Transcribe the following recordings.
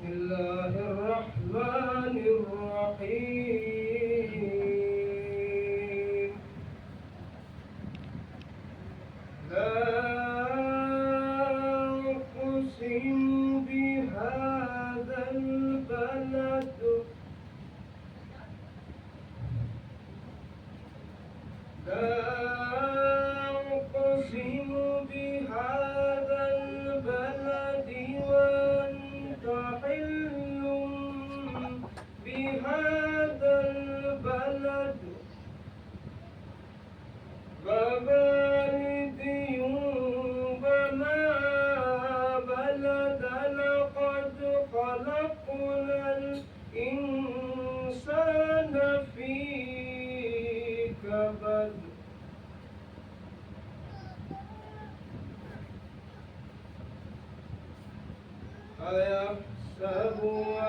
بسم الله الرحمن الرحيم لا أقسم بهذا البلد لا أقسم بهذا البلد وأنت حل بهذا البلد ووالد وما بلد لقد خلقنا الإنسان في كبد أيحسب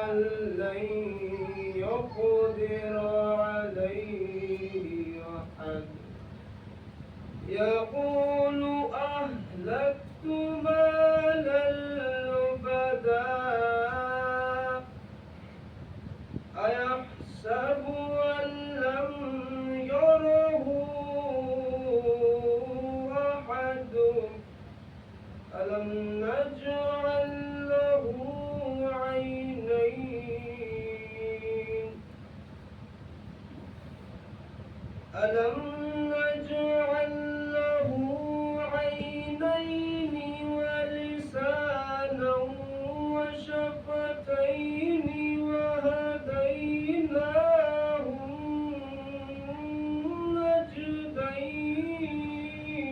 أن لن يقدر عليه أحد يقول أهلكت مالا لبدا أيحسب أن لم يره أحد ألم نجعل له عينين ألم نجعل له عينين ولسانا وشفتين وهديناه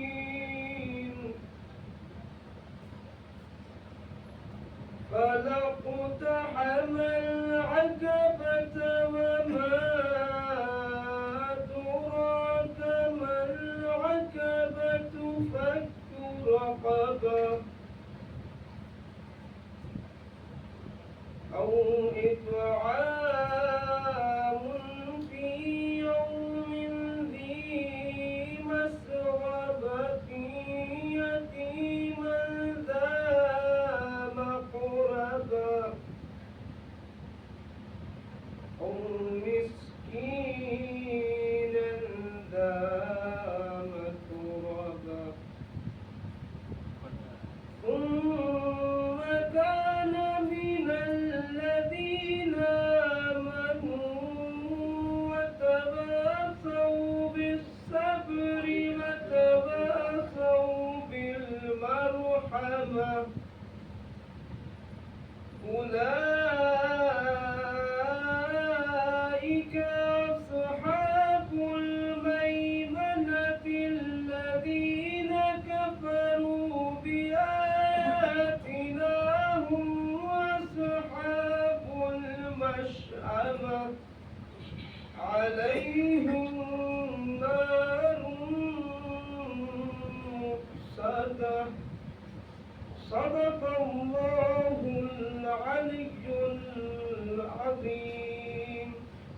النجدين فلاقتحم العقبة وما أدراك ما العقبة فك رقبة أو إطعام في يوم ذي مسغبة يتيما ذا مقربة أو مسكينا ذا متربة ثم كان من الذين آمنوا وتواصوا بالصبر وتواصوا بالمرحمة أولئك أصحاب الميمنة الذين كفروا بآياتنا هم أصحاب المشأمة عليهم نار مؤصدة صدق الله العلي العظيم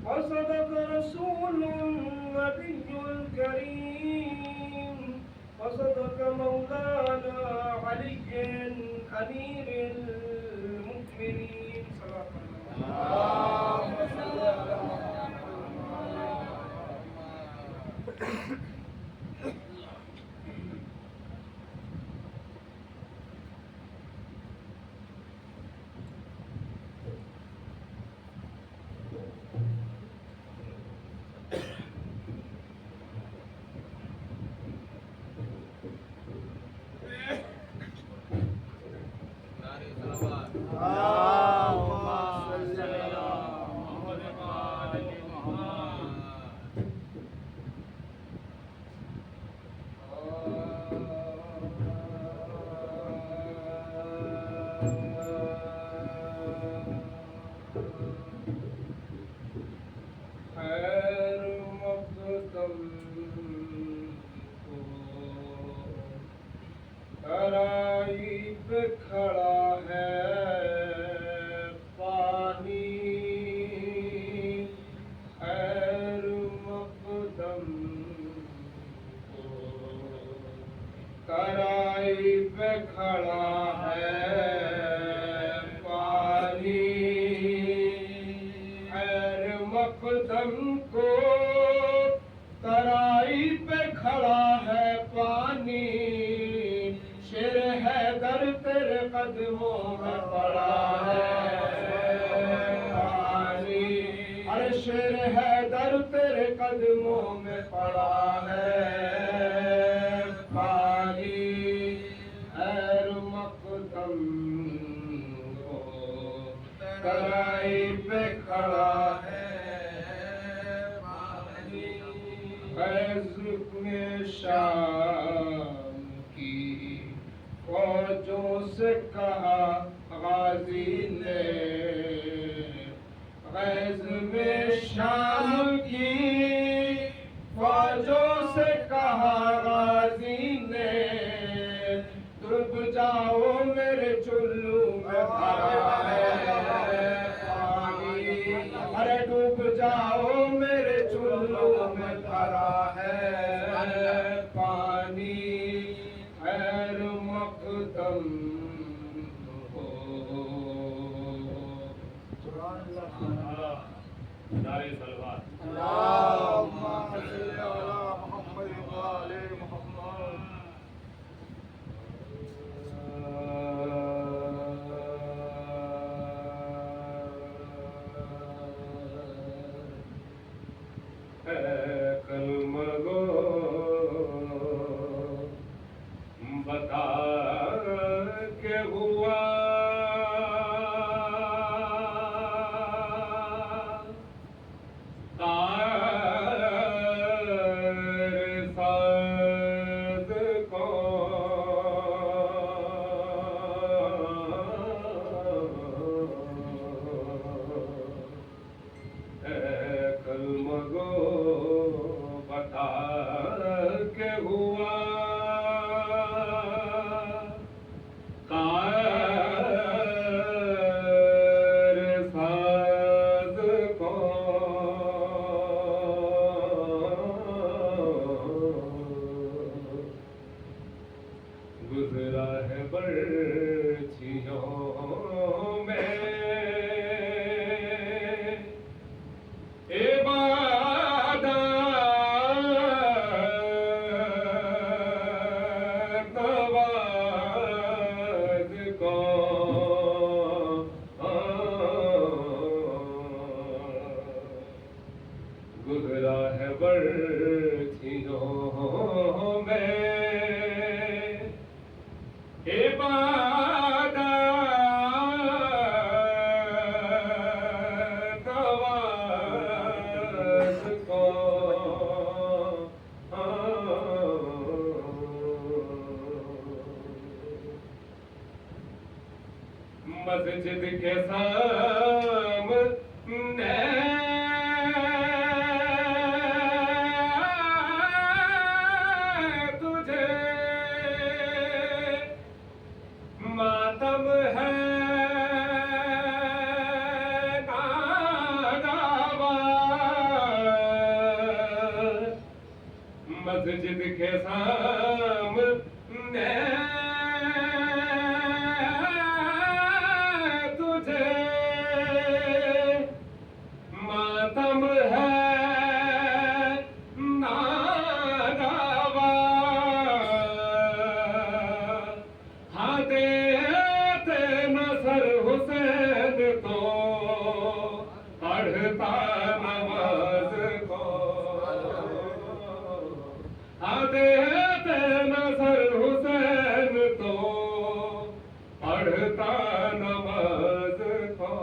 وصدق رسول النبي الكريم وصدق مولانا علي أمير المؤمنين صلى الله عليه وسلم. کھڑا ہے پانی خیر مقدم کرائی پہ کھڑا ہے پانی حیدر تیرے قدموں میں پڑا ہے پانی، ارے شیر حیدر تیرے قدموں میں پڑا ہے پانی، خیر مقدم کو ترائی پہ کھڑا ہے پانی، فیض میں شام کی فوجوں سے کہا غازی نے، فیض میں شام کی فوجوں سے کہا غازی نے، ڈوب جاؤ میرے چلو میں بھرا ہے پانی، ارے ڈوب جاؤ میرے چلو میں بھرا ہے پانی، خیر مقدم ہو۔ نعرہ صلوات۔ اللہم صلی علی محمد و آل محمد۔ اے کلمہ گو بتا کہ ہوا ساز اے کلمہ گو بتا کہ ہوا ساز گزرا ہے برچھیوں میں عبادت نواز کو، گزرا ہے برچھیوں میں عبادت نواز کو، مسجد کے سامنے تجھے ماتم ہے ناگوار، مسجد کے سامنے تجھے ماتم ہے ناگوار، حضرت نصر حسین تو پڑھتا نماز کو، حضرت نصر حسین تو پڑھتا نماز کو،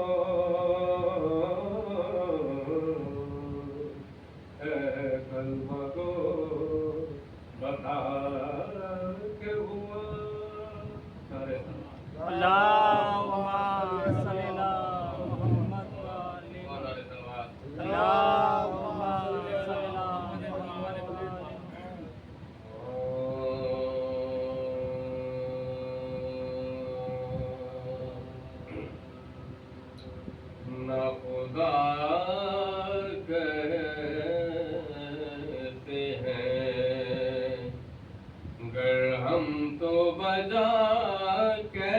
اے کلمہ گو بتا کہ ہوا۔ اللہم صلی علی محمد و آل محمد۔ اللہم صلی علی محمد و آل محمد۔ نہ خدا کہتے ہیں گر ہم تو بجا کے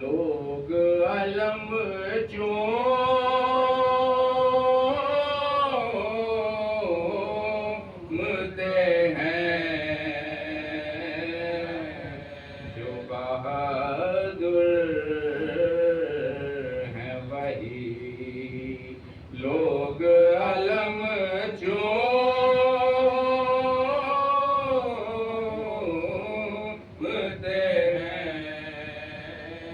لوگ علم چومتے ہیں جو بہادر ہیں وہی لوگ علم چومتے ہیں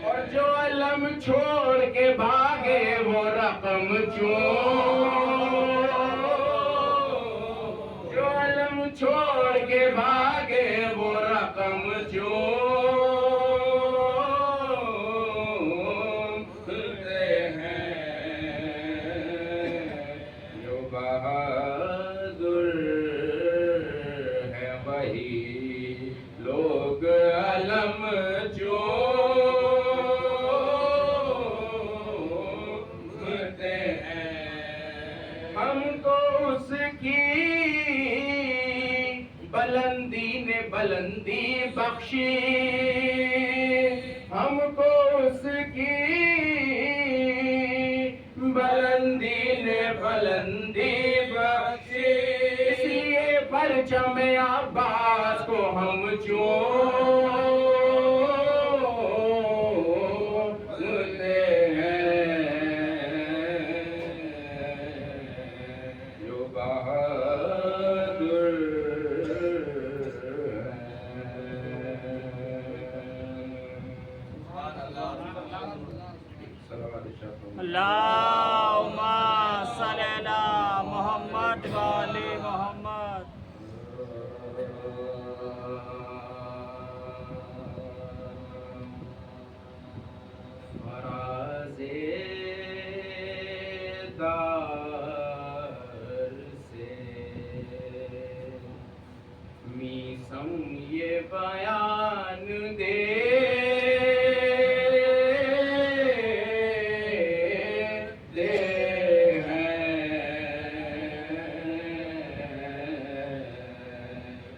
اور جو علم چھوڑ کے بھاگے وہ رقم جو علم چھوڑ کے بھاگے وہ رقم چومتے ہیں جو بہادر ہے وہی لوگ علم چومتے ہیں ہم کو اس کی بلندی نے بلندی بخشی ہم کو اس کی بلندی نے بلندی بخشی اس لیے پرچم عباس کو ہم چومتے ہیں جو بہادر اللہم صلی علی محمد و آل محمد. فراز دار سے میسم یہ بیان دے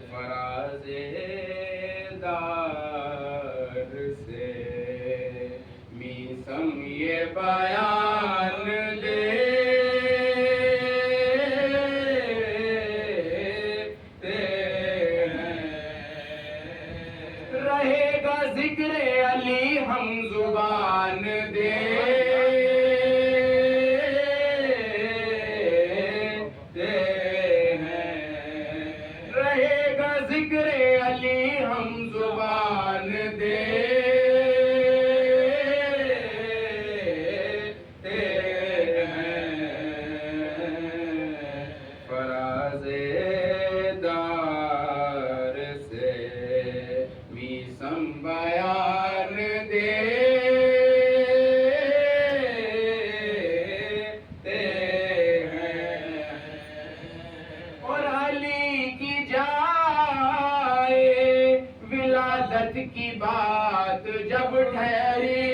فراز دار سے میسم یہ بیان رہے گا ذکر علی ہم زبان رہے گا ذکر علی ہم زبان فراز دار سے میسم بیان اور علی کی جائے ولادت کی بات جب ٹھہری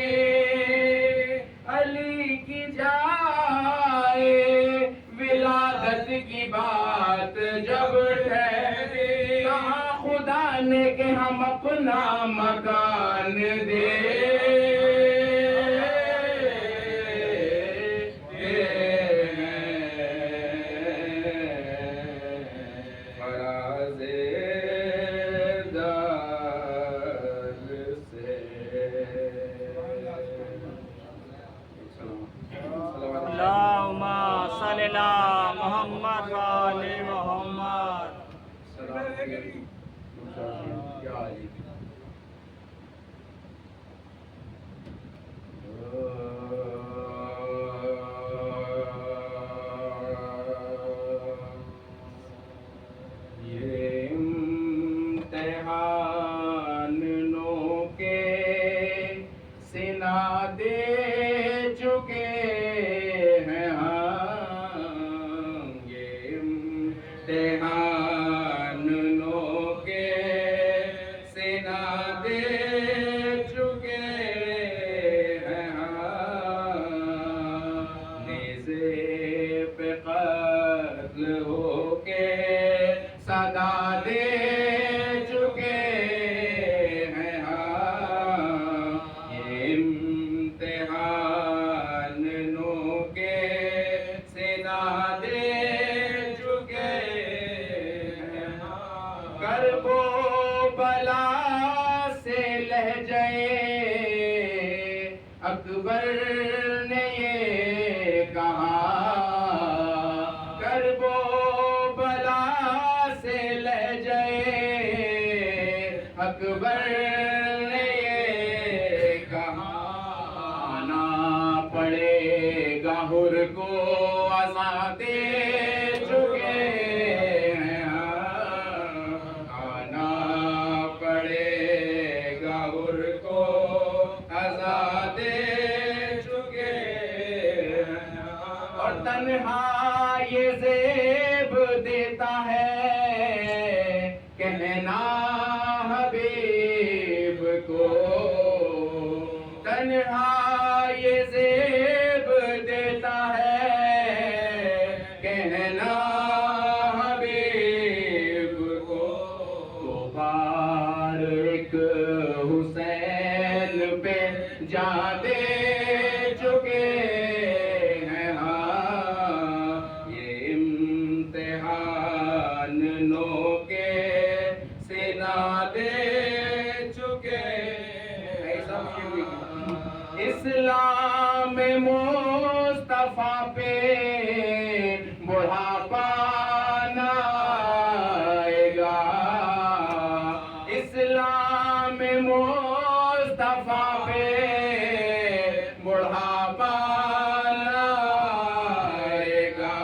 علی کی جائے ولادت کی بات جب ٹھہری کہا خدا نے کہ ہم اپنا مکان دے فراز دار سے اللہم صلی علی محمد و آل محمد. یہ امتحان نو کے سنا دے چکے ہیں ہم یہ امتحان نو کے سنا دے چکے ہیں ہم نیزے پہ قتل ہو کے صدا دے چکے ہیں ہم لہجے اکبر نے یہ کہا، کرب و بلا سے لہجے اکبر نے یہ کہا، آنا پڑے گا حر کو عزا دے چکے ہیں، آنا پڑے گا حر کو عزا دے چکے ہیں، اور تنہا یہ زیب دیتا ہے کہنا حبیب کو، تنہا یہ زیب دیتا ہے کہنا حبیب کو، تو بار ایک حسین پہ جا دے چکے ہیں، یہ امتحان نو کے سنا دے چکے ہیں۔ اسلام مصطفیٰ پہ بڑھاپا نہ آئے گا، اسلام مصطفیٰ پہ بڑھاپا نہ آئے گا،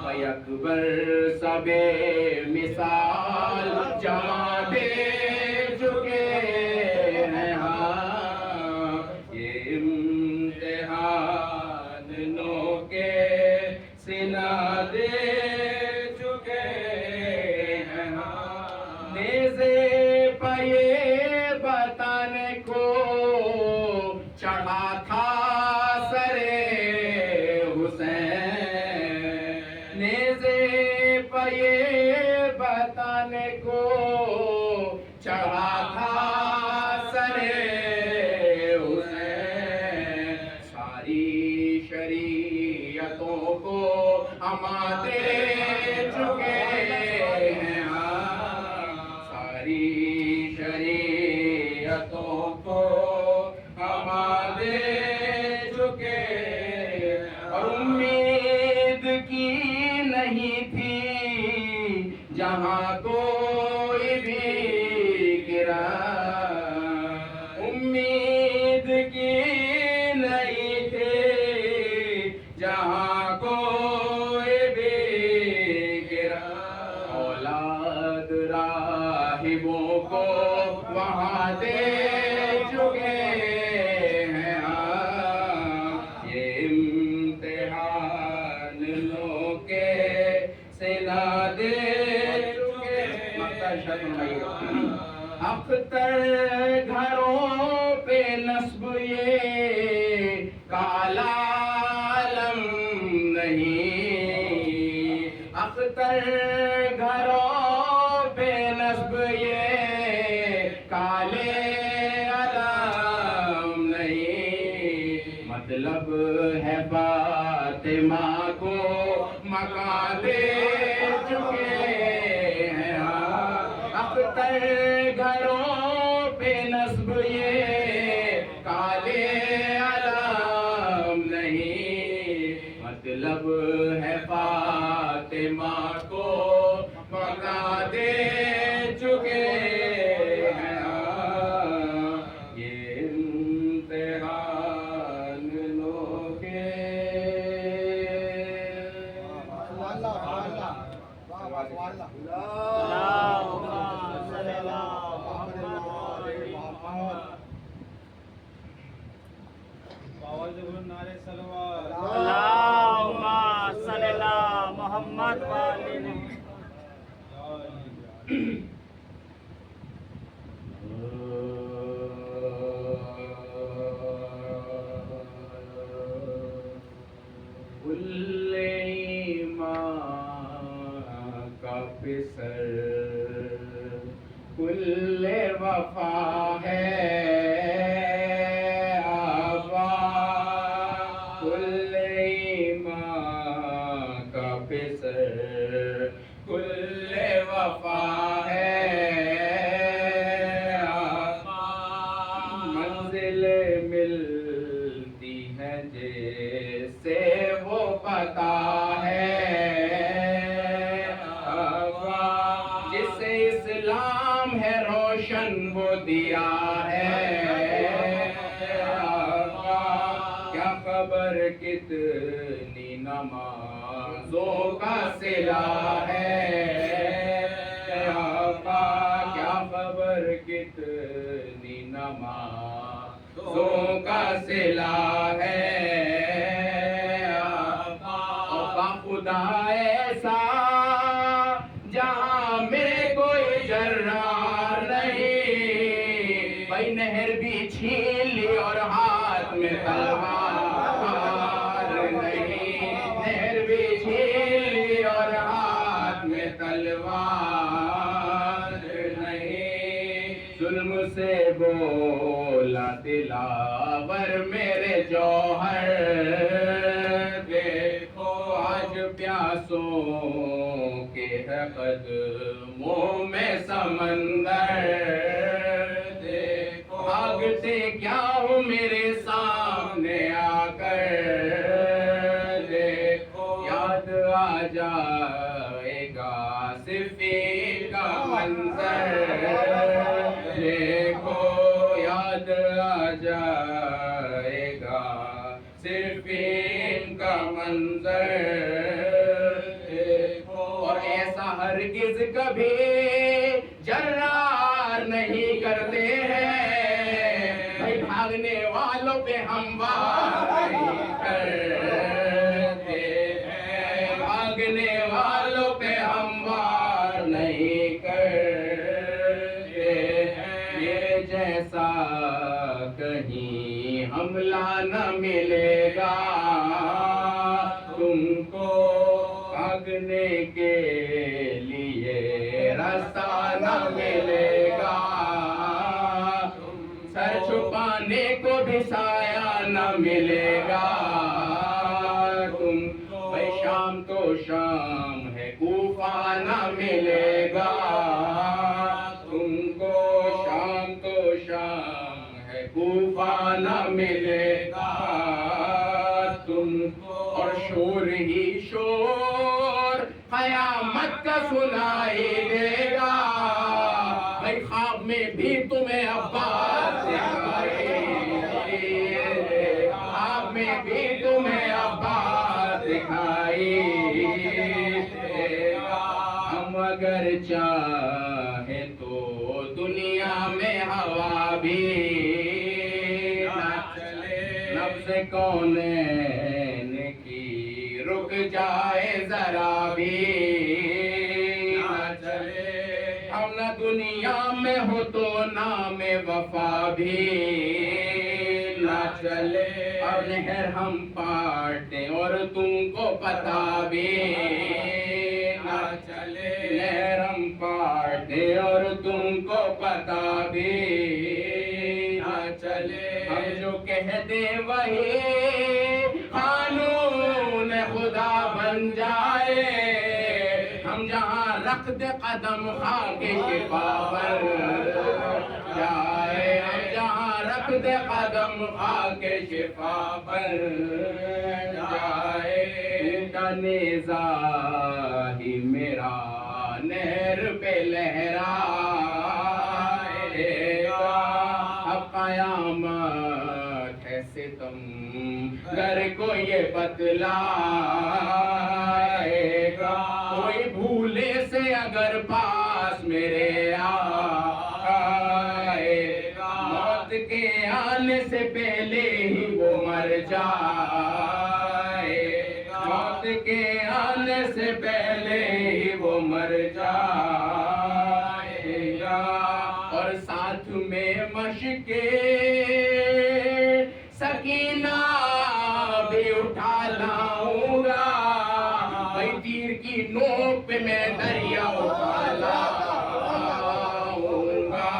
بھائی اکبر سب مثال جمع دے چکے ہیں، یہ امتحان نو کے سنا دے چکے ہیں، نیزے پہ یہ بتانے کو چڑھا تھا سرے حسین، نیزے پہ یہ بتانے کو چڑھا تھا سرے حسین، ساری شریعتوں کو ہما دے چکے ہیں، ساری شریعتوں کو ہما دے چکے، اور امید کی نہیں تھی جہاں کوئی بھی گرا، امید کی نہیں تھی جہاں کوئی بھی گرا، اولاد راہبوں کو وہاں دے چکے ہیں، یہ امتحان لو کے سلا دے چکے، اختر گھروں پہ نصب یہ کالا علم نہیں، اختر گھروں پہ نصب یہ کالے علم نہیں، مطلب ہے فاطمہ کو مکان دے چکے ہیں، اختر گھروں پہ نصب یہ کالے علم نہیں، مطلب ہے فاطمہ کو مکان دے چکے ہیں، یہ امتحان لو کے محمد والی کل ایمان کا پسر کل وفا ہے آبا، کل ایمان کا پسر کل وفا ہے آبا، دیا ہے آقا، کیا خبر کتنی نمازوں کا صلہ ہے آقا، کیا خبر کتنی نمازوں کا صلہ ہے آقا، خدا ایسا جہاں میں کوئی جرار نہیں، بھائی نہر بھی چھین لی اور ہاتھ میں تلوار نہیں، نہر بھی چھین لی اور ہاتھ میں تلوار نہیں، ظلم سے بولا دلاور میرے جوہر، دیکھو آج پیاسوں کے ہے قدموں میں سمندر، دیکھو بھاگتے کیا ہو میرے سامنے آ کر، دیکھو یاد آ جائے گا صفین کا منظر، دیکھو یاد آ جائے گا صفین کا منظر، دیکھو اور ایسا ہرگز کبھی جرار نہیں کرتے ہیں، بھائی بھاگنے والوں پہ ہم وار نہیں کرتے ہیں، بھاگنے والوں پہ ہم وار نہیں کرتے ہیں، میرے جیسا کہیں حملہ نہ ملے گا تم کو، بھاگنے کے لیے راستہ نہ ملے گا، سر چھپانے کو بھی سایہ نہ ملے گا تم کو، بھائی شام تو شام ہے کوفہ نہ ملے گا تم کو، شام تو شام ہے کوفہ نہ ملے گا تم کو، اور شور ہی شور قیامت کا سنائی دے گا، بھائی خواب میں بھی تمہیں عباس دکھائی دے گا، خواب میں بھی تمہیں عباس دکھائی دے گا، ہم اگر چاہیں تو دنیا میں ہوا بھی نہ چلے، نبض کونین کی رک جائے ذرا بھی نہ چلے، ہم نہ دنیا میں ہو تو نام وفا بھی نہ چلے، اور نہر ہم پاٹیں اور تم کو پتہ بھی نہ چلے، نہر ہم پاٹیں اور تم کو پتہ بھی نہ چلے، ہم جو کہہ دیں وہی قانون خدا بن جائے، ہم جہاں رکھ دے قدم خاک شفا بن جائے، ہم جہاں رکھ دے قدم خاک شفا بن جائے، ٹوٹا نیزہ ہی میرا نہر پہ لہرائے گا، اب قیامت ہے ستم گر کو یہ بتلائے گا، کوئی بھولے سے اگر پاس میرے آئے گا، موت کے آنے سے پہلے ہی وہ مر جائے گا، موت کے آنے سے پہلے ہی وہ مر جائے گا، اور ساتھ میں مشق سکینہ بھی اٹھا لاؤں گا، بھائی تیر کی نوک پہ میں دریا اٹھا لاؤں گا،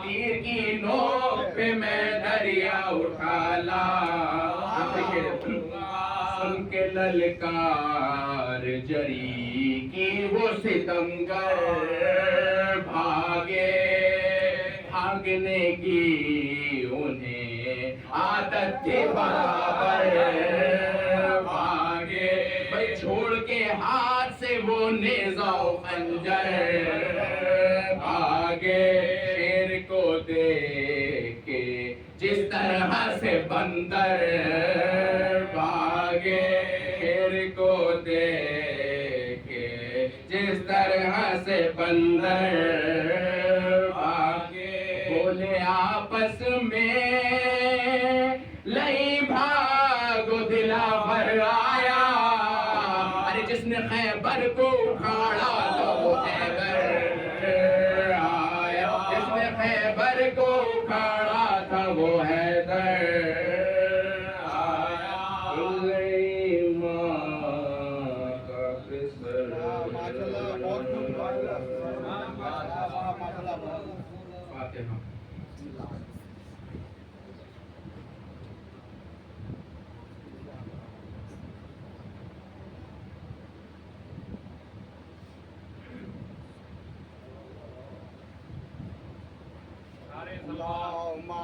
تیر کی نوک پہ میں دریا اٹھا لاؤں گا، سن کے للکار جری کی وہ ستمگر بھاگے، بھاگنے کی انہیں عادت تھی برابر بھاگے، بھائی چھوڑ کے ہاتھ سے وہ نیزہ و خنجر بھاگے، شیر کو سے بندر بھاگے، شیر کو دیکھے جس طرح سے بندر بھاگے، بولے آپس میں لئی بھاگو دلاور آیا، ارے جس نے خیبر کو اکھاڑا تو وہ خیبر آیا، جس نے خیبر کو اکھاڑا تھا وہ حیدر آیا، سلیمان کا قصر۔ فاتحہ۔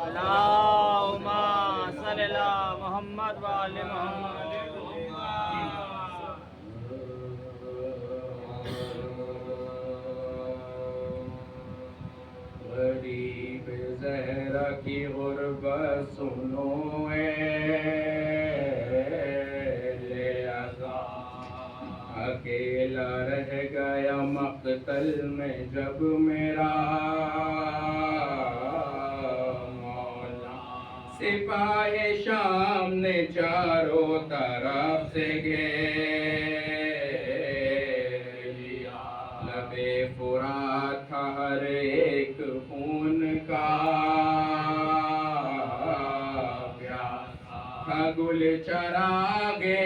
اللہم صلی اللہ محمد و آل محمد۔ غریب زہرا کی غربت سنو اہل عزا، اکیلا رہ گیا مقتل میں جب میرا مولا، سپاہ شام نے چاروں طرف سے گھیر لیا، لبے فرات تھا ہر ایک خون کا پیاسا، گل چراغے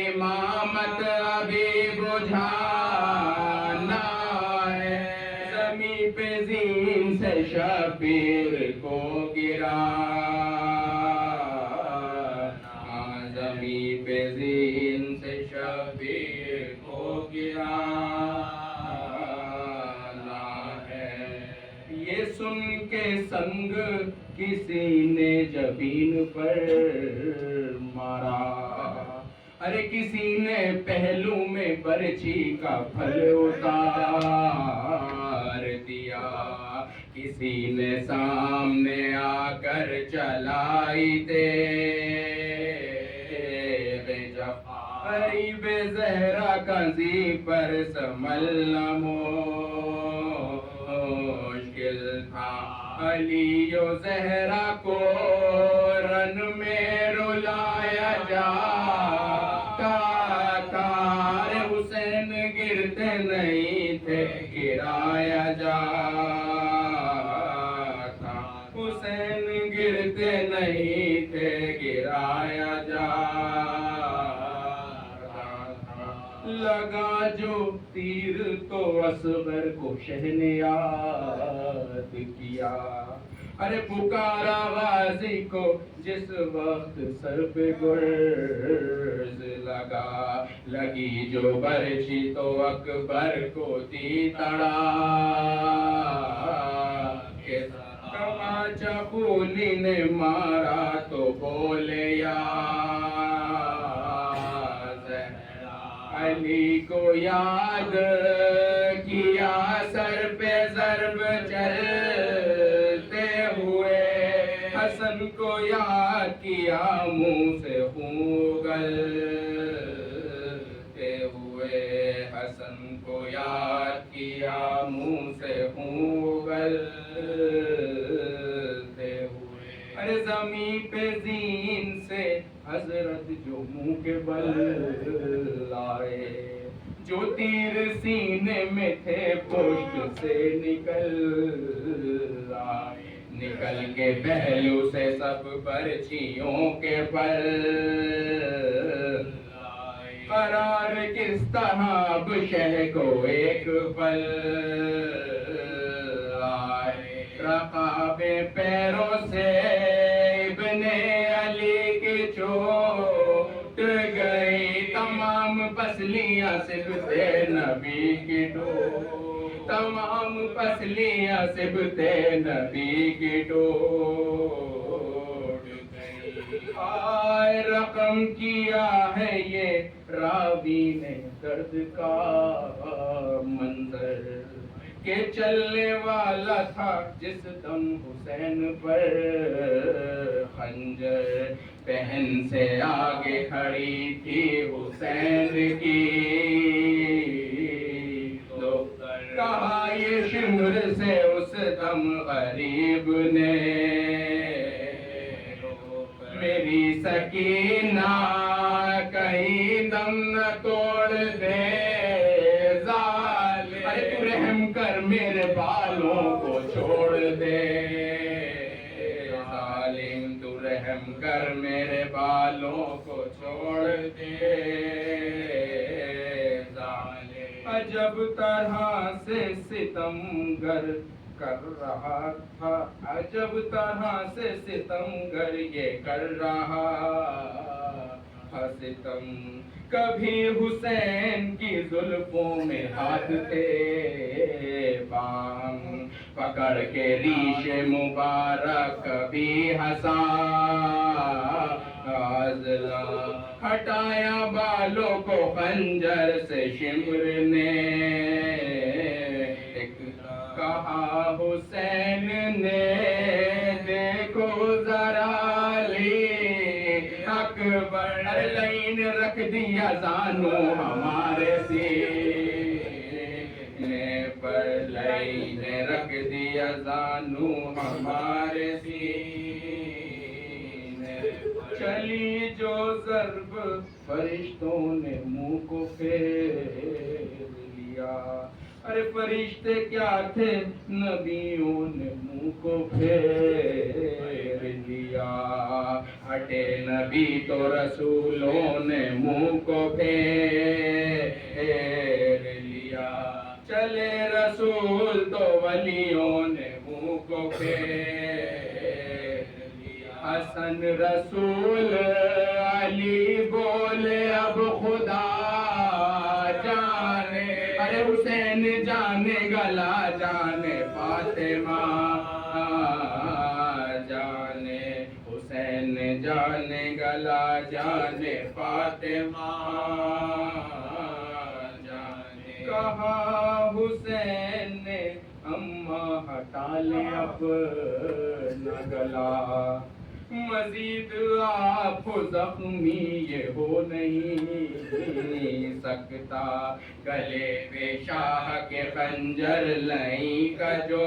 امامت ابھی بجھانا ہے، زمیں پہ زین سے شبیر کو گرانا، زمیں پہ زین سے شبیر کو گرانا ہے، یہ سن کے سنگ کسی نے جبین پر مارا، ارے کسی نے پہلو میں برچھی کا پھل اتار دیا، کسی نے سامنے آ کر چلائی تیغ جفا، غریب زہرا کزی پر سنبھلنا مشکل تھا، علی و زہرا کو رن میں رلایا جاتا تھا، حسین گرتے نہیں تھے گرایا جاتا، حسین گرتے نہیں تھے گرایا جاتا، لگا جو تیر تو اصغر کو شہن یاد کیا، ارے پکارا غازی کو جس وقت سر پہ گرز لگا، لگی جو برچھی تو اکبر کو دی تڑا کے، تماچا پھولی نے مارا تو بولے یا زہرا، علی کو یاد کیا سر پہ ضرب چلتے ہوئے، حسن کو یاد کیا منہ سے خون اگلتے ہوئے، حسن کو یاد کیا منہ سے خون اگلتے ہوئے، ارے زمین پہ زین سے حضرت جو منہ کے بل لائے، جو تیر سینے میں تھے پشت سے نکل آئے، نکل کے پہلو سے سب برچھیوں کے پل قرار کس طرح اب شہ کو ایک پل آئے، رقاب پیروں سے ابن علی کی چوٹ گئی، تمام پسلیاں صبت نبی کی ٹوٹ، تمام پسلیاں صبت نبی کی ٹوٹ گئی، آئے رقم کیا ہے یہ راوی نے درد کا منظر، کہ چلنے والا تھا جس دم حسین پر خنجر، پہن سے آگے کھڑی تھی حسین کی دختر، کہا یہ شمر سے اس دم غریب نے میری سکینہ کہیں دم نہ توڑ دے ظالم، ارے تو رحم کر میرے بالوں کو چھوڑ دے ظالم، تو رحم کر میرے بالوں کو چھوڑ دے ظالم، عجب طرح سے ستم گر کر رہا تھا، عجب طرح سے ستم گر یہ کر رہا تھا ستم، کبھی حسین کی زلفوں میں ہاتھ تھے بام پکڑ کے ریش مبارک، کبھی ہنسا عضلا ہٹایا بالوں کو خنجر سے شمر نے، کہا حسین نے دیکھو ذرا علی اکبر، لائن رکھ دیا زانو ہمارے سینے پر، لائن رکھ دیا زانو ہمارے سینے پر، چلی جو ضرب فرشتوں نے منہ کو پھیر لیا، ارے فرشتے کیا تھے نبیوں نے منہ کو پھیر لیا، ہٹے نبی تو رسولوں نے منہ کو پھیر لیا، چلے رسول تو ولیوں نے منہ کو پھیر لیا، حسن رسول علی بولے اب خدا جانے، ارے حسین جانے گلا جانے فاطمہ جانے، حسین جانے گلا جانے فاطمہ جانے، کہا حسین نے اماں ہٹا لے اپنا گلا، مزید آپ زخمی یہ ہو نہیں سکتا، گلے پہ شاہ کے خنجر لئی کا جو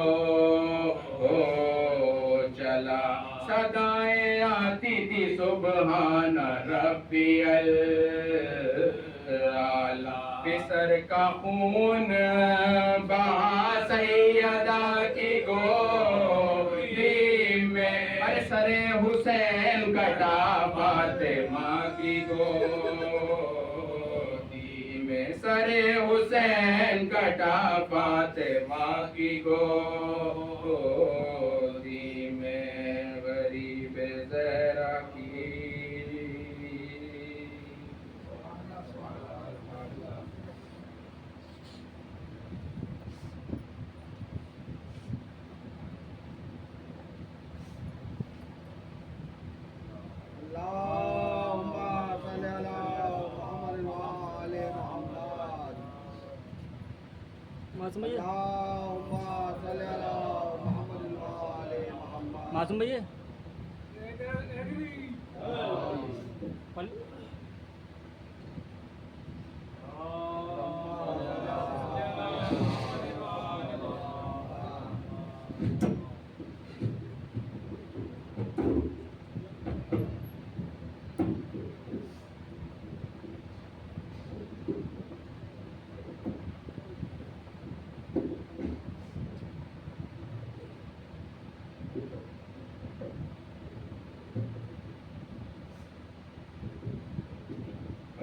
چلا، صدائیں آتی تھی سبحان ربی الاعلی، پسر کا خون بہا سیدہ کی گودی میں، ارے سر حسین کٹا فاطمہ کی گودی میں، سر حسین کٹا فاطمہ کی گودی میں، غریب زہرا کی معصوم بھائی، معصوم بھائی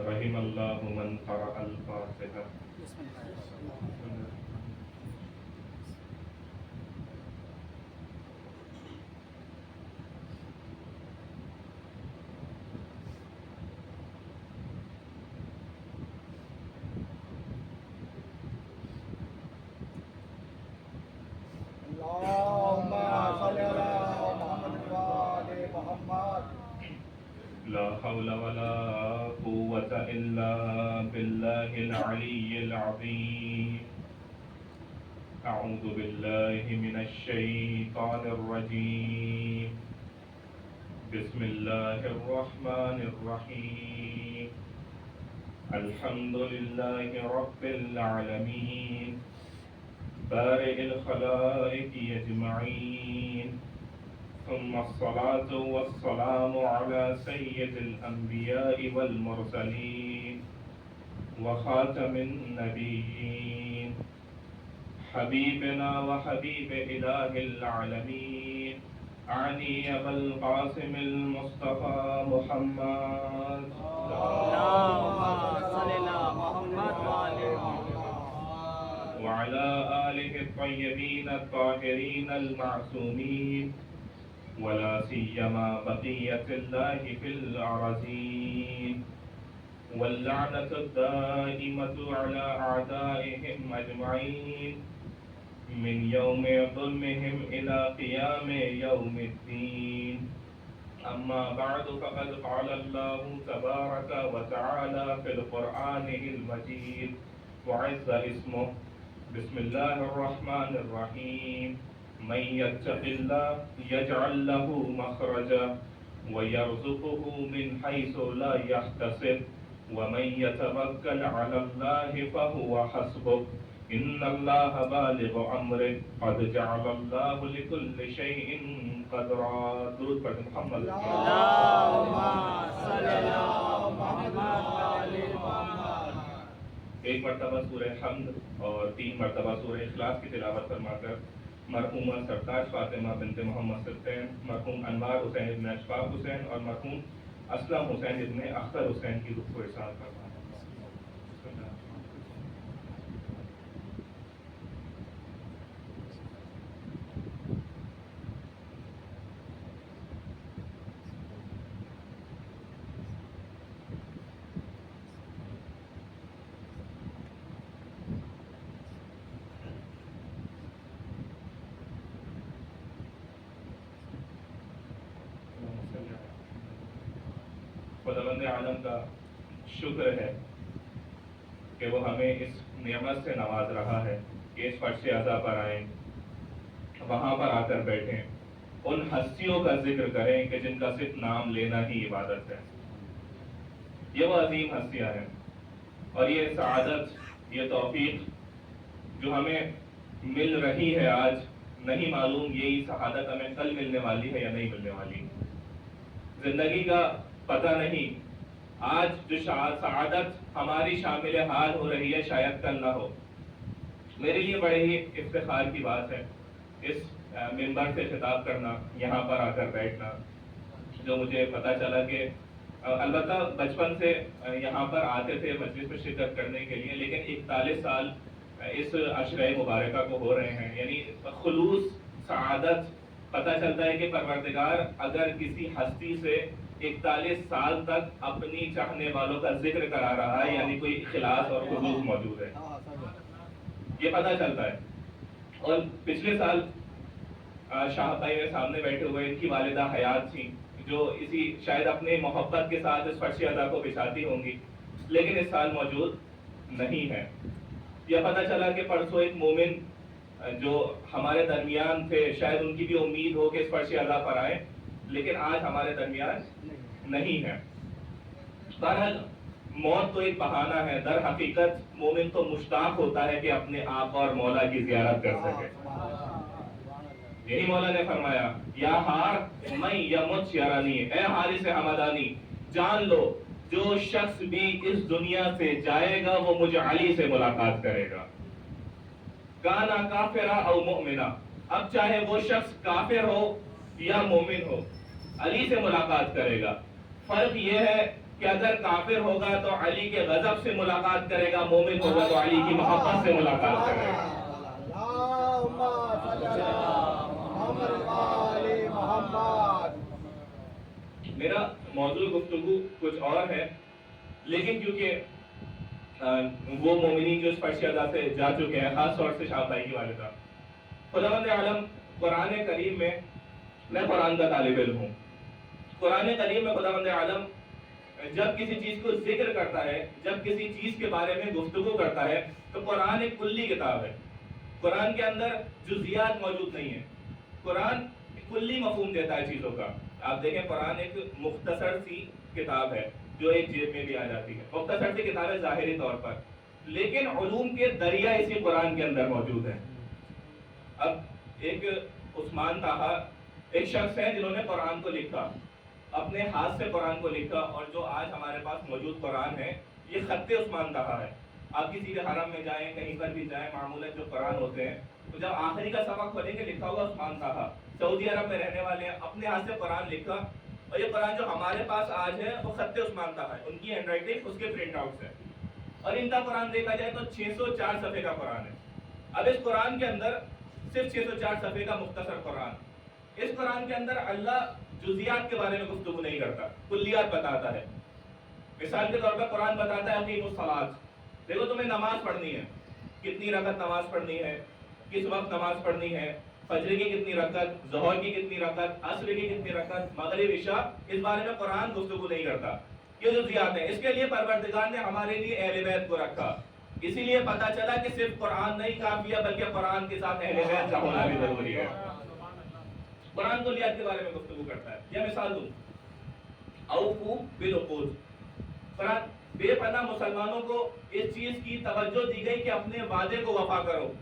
رحم اللہ من قرأ الفاتحہ. لا حول ولا قوة إلا بالله العلي العظيم. أعوذ بالله من الشيطان الرجيم بسم الله الرحمن الرحيم الحمد لله رب العالمين بارئ الخلائق أجمعين ثم الصلاة والسلام على سيد الأنبياء والمرسلين وخاتم النبيين حبيبنا وحبيب إله العالمين أعني أبا القاسم المصطفى محمد اللهم صل على محمد وعلى وعلى آله الطيبين الطاهرين المعصومين ولا سيما بقية الله في الأرضين واللعنة الدائمة على أعدائهم أجمعين من يوم ظلمهم إلى قيام يوم الدين أما بعد فقد قال الله تبارك وتعالى في القرآن المجيد وعز اسمه بسم الله الرحمن الرحيم من يتق الله يجعل له مخرجا ويرزقه من حيث لا يحتسب ومن يتوكل على الله فهو حسبه إن الله بالغ أمره قد جعل الله لكل شيء قدرا درود پر محمد اللهم صل على محمد وعلى محمد. ایک مرتبہ سورہ حمد اور 3 مرتبہ سورہ اخلاص کی تلاوت فرما کر مرحومہ سرتاج فاطمہ بنت محمد سلطین، مرحوم انوار حسین ابن اشفاق حسین اور مرحوم اسلم حسین ابن اختر حسین کی روح کو ارسال فرمانا. خداوند عالم کا شکر ہے کہ وہ ہمیں اس نعمت سے نواز رہا ہے کہ اس فرش اعضا پر آئیں، وہاں پر آ کر بیٹھیں، ان ہستیوں کا ذکر کریں کہ جن کا صرف نام لینا ہی عبادت ہے. یہ وہ عظیم ہستیاں ہیں اور یہ سعادت، یہ توفیق جو ہمیں مل رہی ہے آج، نہیں معلوم یہی سعادت ہمیں کل ملنے والی ہے یا نہیں ملنے والی. زندگی کا پتہ نہیں، آج جو سعادت ہماری شامل حال ہو رہی ہے شاید کل نہ ہو. میرے لیے بڑے ہی افتخار کی بات ہے اس منبر سے خطاب کرنا، یہاں پر آ کر بیٹھنا. جو مجھے پتہ چلا کہ البتہ بچپن سے یہاں پر آتے تھے مجلس میں شرکت کرنے کے لیے، لیکن 41 سال اس عشرہ مبارکہ کو ہو رہے ہیں. یعنی خلوص، سعادت، پتہ چلتا ہے کہ پروردگار اگر کسی ہستی سے 41 سال تک اپنی چاہنے والوں کا ذکر کرا رہا ہے یعنی کوئی اخلاص اور خلوص موجود ہے، یہ پتہ چلتا ہے. اور پچھلے سال شاہ بھائی میرے سامنے بیٹھے ہوئے، ان کی والدہ حیات تھیں جو اسی شاید اپنے محبت کے ساتھ اس فرش اعضا کو بچھاتی ہوں گی، لیکن اس سال موجود نہیں ہے. یہ پتہ چلا کہ پرسوں ایک مومن جو ہمارے درمیان تھے، شاید ان کی بھی امید ہو کہ اس فرش اعضا پر آئیں، لیکن آج ہمارے درمیان نہیں ہے. بہرحال موت تو ایک بہانہ ہے، در حقیقت مومن تو مشتاق ہوتا ہے کہ اپنے آقا اور مولا کی زیارت کر سکے. یہی مولا نے فرمایا یا ہار میں یمت یرانی، اے حارث حمدانی جان لو جو شخص بھی اس دنیا سے جائے گا وہ مجھ علی سے ملاقات کرے گا. کانا کافرا او مؤمنا، اب چاہے وہ شخص کافر ہو یا مومن ہو علی سے ملاقات کرے گا. فرق یہ ہے کہ اگر کافر ہوگا تو علی کے غضب سے ملاقات کرے گا، مومن ہوگا تو علی کی محبت سے ملاقات کرے گا. میرا موضوع گفتگو کچھ اور ہے، لیکن کیونکہ وہ مومنین جو اس فرش اعضا سے جا چکے ہیں، خاص طور سے شاہ بھائی کی والدہ، خداوند عالم قرآن کریم میں قرآن کا طالب علم ہوں. قرآن کریم میں خداوند عالم جب کسی چیز کو ذکر کرتا ہے، جب کسی چیز کے بارے میں گفتگو کرتا ہے تو قرآن ایک کلی کتاب ہے. قرآن کے اندر جزیات موجود نہیں ہیں. قرآن کلی مفہوم دیتا ہے چیزوں کا. آپ دیکھیں قرآن ایک مختصر سی کتاب ہے جو ایک جیب میں بھی آ جاتی ہے. مختصر سی کتاب ہے ظاہری طور پر, لیکن علوم کے دریا اسی قرآن کے اندر موجود ہیں. اب ایک عثمان طاہا ایک شخص ہے جنہوں نے قرآن کو لکھا, اپنے ہاتھ سے قرآن کو لکھا, اور جو آج ہمارے پاس موجود قرآن ہے یہ خط عثمان طاہا ہے. آپ کسی بھی حرم میں جائیں, کہیں پر بھی جائیں, معمولاً جو قرآن ہوتے ہیں تو جب آخری کا صفحہ کھولیں گے لکھا ہوا عثمان طاہا, سعودی عرب میں رہنے والے ہیں, اپنے ہاتھ سے قرآن لکھا. اور یہ قرآن جو ہمارے پاس آج ہے وہ خط عثمان طاہا ہے, ان کی ہینڈ رائٹنگ, اس کے پرنٹ آؤٹس ہیں. اور ان کا قرآن دیکھا جائے تو 604 صفحے کا قرآن ہے. اب اس قرآن کے اندر صرف 604 صفحے کا مختصر قرآن, اس قرآن کے اندر اللہ جزیات کے بارے میں گفتگو نہیں کرتا, کلیات بتاتا ہے. مثال کے طور پر قرآن بتاتا ہے اقیموا الصلاۃ, دیکھو تمہیں نماز پڑھنی ہے, کتنی رکعت نماز پڑھنی ہے, کس وقت نماز پڑھنی ہے, فجر کی کتنی رکعت, ظہر کی کتنی رکعت, عصر کی کتنی رکعت, مغرب عشاء, اس بارے میں قرآن گفتگو نہیں کرتا. یہ جزیات ہیں. اس کے لیے پروردگار نے ہمارے لیے اہل بیت کو رکھا, اسی لیے پتا چلا کہ صرف قرآن نہیں کافی ہے بلکہ قرآن کے ساتھ اہل بیت کا ہونا بھی ضروری ہے. قرآن کلیات کے بارے میں گفتگو کرتا ہے. یا مثال دوں, اوفو بالعقود, قرآن بے پناہ مسلمانوں کو اس چیز کی توجہ دی گئی کہ اپنے وعدے کو وفا کرو.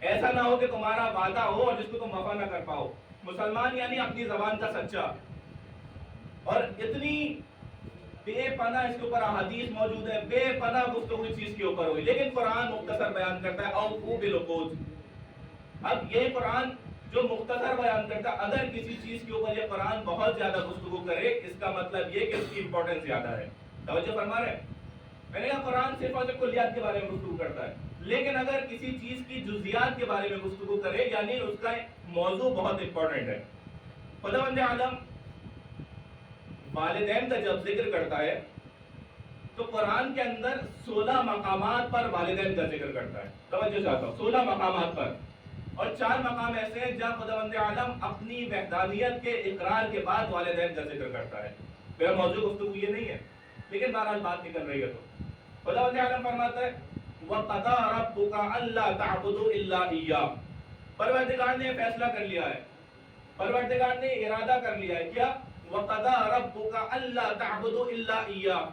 ایسا نہ ہو کہ تمہارا وعدہ ہو اور جس کو تم وفا نہ کر پاؤ. مسلمان یعنی اپنی زبان کا سچا. اور اتنی بے پناہ اس کے اوپر احادیث موجود ہے, بے پناہ گفتگو اس چیز کے اوپر ہوئی, لیکن قرآن مختصر بیان کرتا ہے اوفو بالعقود. اب یہ قرآن جو مختصر بیان کرتا ہے, اگر کسی چیز کے اوپر یہ قرآن بہت زیادہ گفتگو کرے اس کا مطلب یہ کہ اس کی امپورٹنس زیادہ ہے. توجہ فرما رہے ہیں؟ میں نے کہا قرآن صرف اور صرف کلیات کے بارے میں گفتگو کرتا ہے, لیکن اگر کسی چیز کی جزیات کے بارے میں گفتگو کرے یعنی اس کا موضوع بہت امپورٹنٹ ہے. خداوند عالم والدین کا جب ذکر کرتا ہے تو قرآن کے اندر 16 مقامات پر والدین کا ذکر کرتا ہے. توجہ چاہتا ہوں, 16 مقامات پر, اور 4 مقام ایسے ہیں جہاں خداوند عالم اپنی وحدانیت کے اقرار کے بعد والدین کا ذکر کرتا ہے. میرا موضوع گفتگو یہ نہیں ہے, لیکن بہرحال بات نکل رہی ہے. تو خداوند عالم فرماتا ہے وَقَضَىٰ رَبُّكَ أَلَّا تَعْبُدُوا إِلَّا إِيَّاهُ, پروردگار نے فیصلہ کر لیا ہے, پروردگار نے ارادہ کر لیا ہے. کیا؟ وَقَضَىٰ رَبُّكَ أَلَّا تَعْبُدُوا إِلَّا إِيَّاهُ,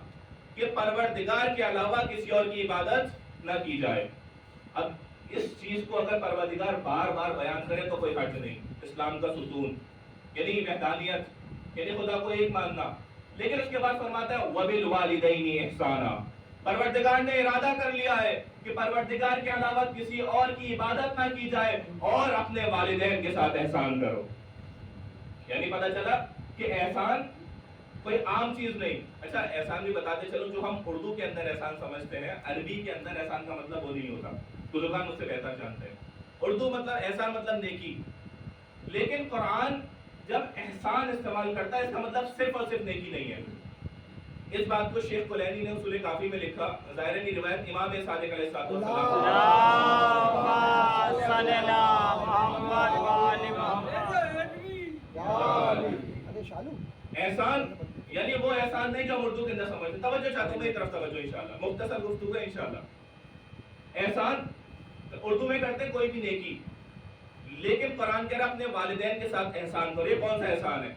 کہ پروردگار کے علاوہ کسی اور کی عبادت نہ کی جائے. اب اس چیز کو اگر پروردگار بار بار بیان کرے تو کوئی حرج نہیں. اسلام کا ستون یعنی وحدانیت, یعنی خدا کو ایک ماننا. لیکن اس کے بعد فرماتا ہے وَبِالْوَالِدَيْنِ إِحْسَانًا, پروردگار نے ارادہ کر لیا ہے کہ پروردگار کے علاوہ کسی اور کی عبادت نہ کی جائے, اور اپنے والدین کے ساتھ احسان کرو. یعنی پتہ چلا کہ احسان کوئی عام چیز نہیں. اچھا احسان بھی بتاتے چلو, جو ہم اردو کے اندر احسان سمجھتے ہیں, عربی کے اندر احسان کا مطلب وہ نہیں ہوتا. بزرگان مجھ سے بہتر جانتے ہیں. اردو مطلب احسان مطلب نیکی, لیکن قرآن جب احسان استعمال کرتا ہے اس کا مطلب صرف اور صرف نیکی نہیں ہے. اس بات کو شیخ کلینی نے اصول کافی میں لکھا. ظاہر کی روایت امام صادق علیہ الصلوۃ والسلام, اللهم صل علی محمد وعلی محمد. احسان یعنی وہ احسان نہیں جو ہم اردو کے اندر سمجھتے. توجہ چاہتا ہوں, میری طرف توجہ انشاءاللہ, مختصر گفتگو ہے انشاءاللہ. احسان اردو میں کرتے کوئی بھی نیکی, لیکن قرآن کہہ رہا اپنے والدین کے ساتھ احسان کرو. یہ کون سا احسان ہے؟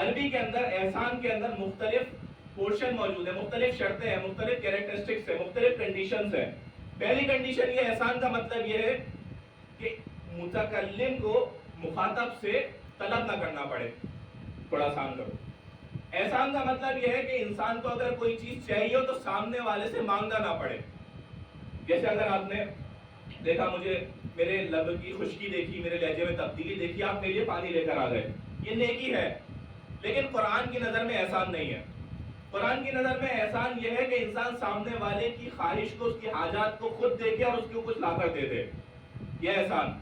عربی کے اندر احسان کے اندر مختلف پورشن موجود ہے, مختلف شرطیں ہیں, مختلف کیریکٹرسٹکس ہیں, مختلف کنڈیشنز ہیں. پہلی کنڈیشن یہ احسان کا مطلب یہ ہے کہ متکلم کو مخاطب سے طلب نہ کرنا پڑے, تھوڑا آسان کرو. احسان کا مطلب یہ ہے کہ انسان کو اگر کوئی چیز چاہیے ہو تو سامنے والے سے مانگنا نہ پڑے. جیسے اگر آپ نے دیکھا, مجھے میرے لب کی خشکی دیکھی, میرے لہجے میں تبدیلی دیکھی, آپ میرے لیے پانی لے کر آ گئے, یہ نیکی ہے. لیکن قرآن کی نظر میں احسان نہیں ہے. قرآن کی نظر میں احسان یہ ہے کہ انسان سامنے والے کی خواہش کو, اس کی حاجات کو خود دیکھے اور اس کو کچھ لا کر دے دے. یہ احسان.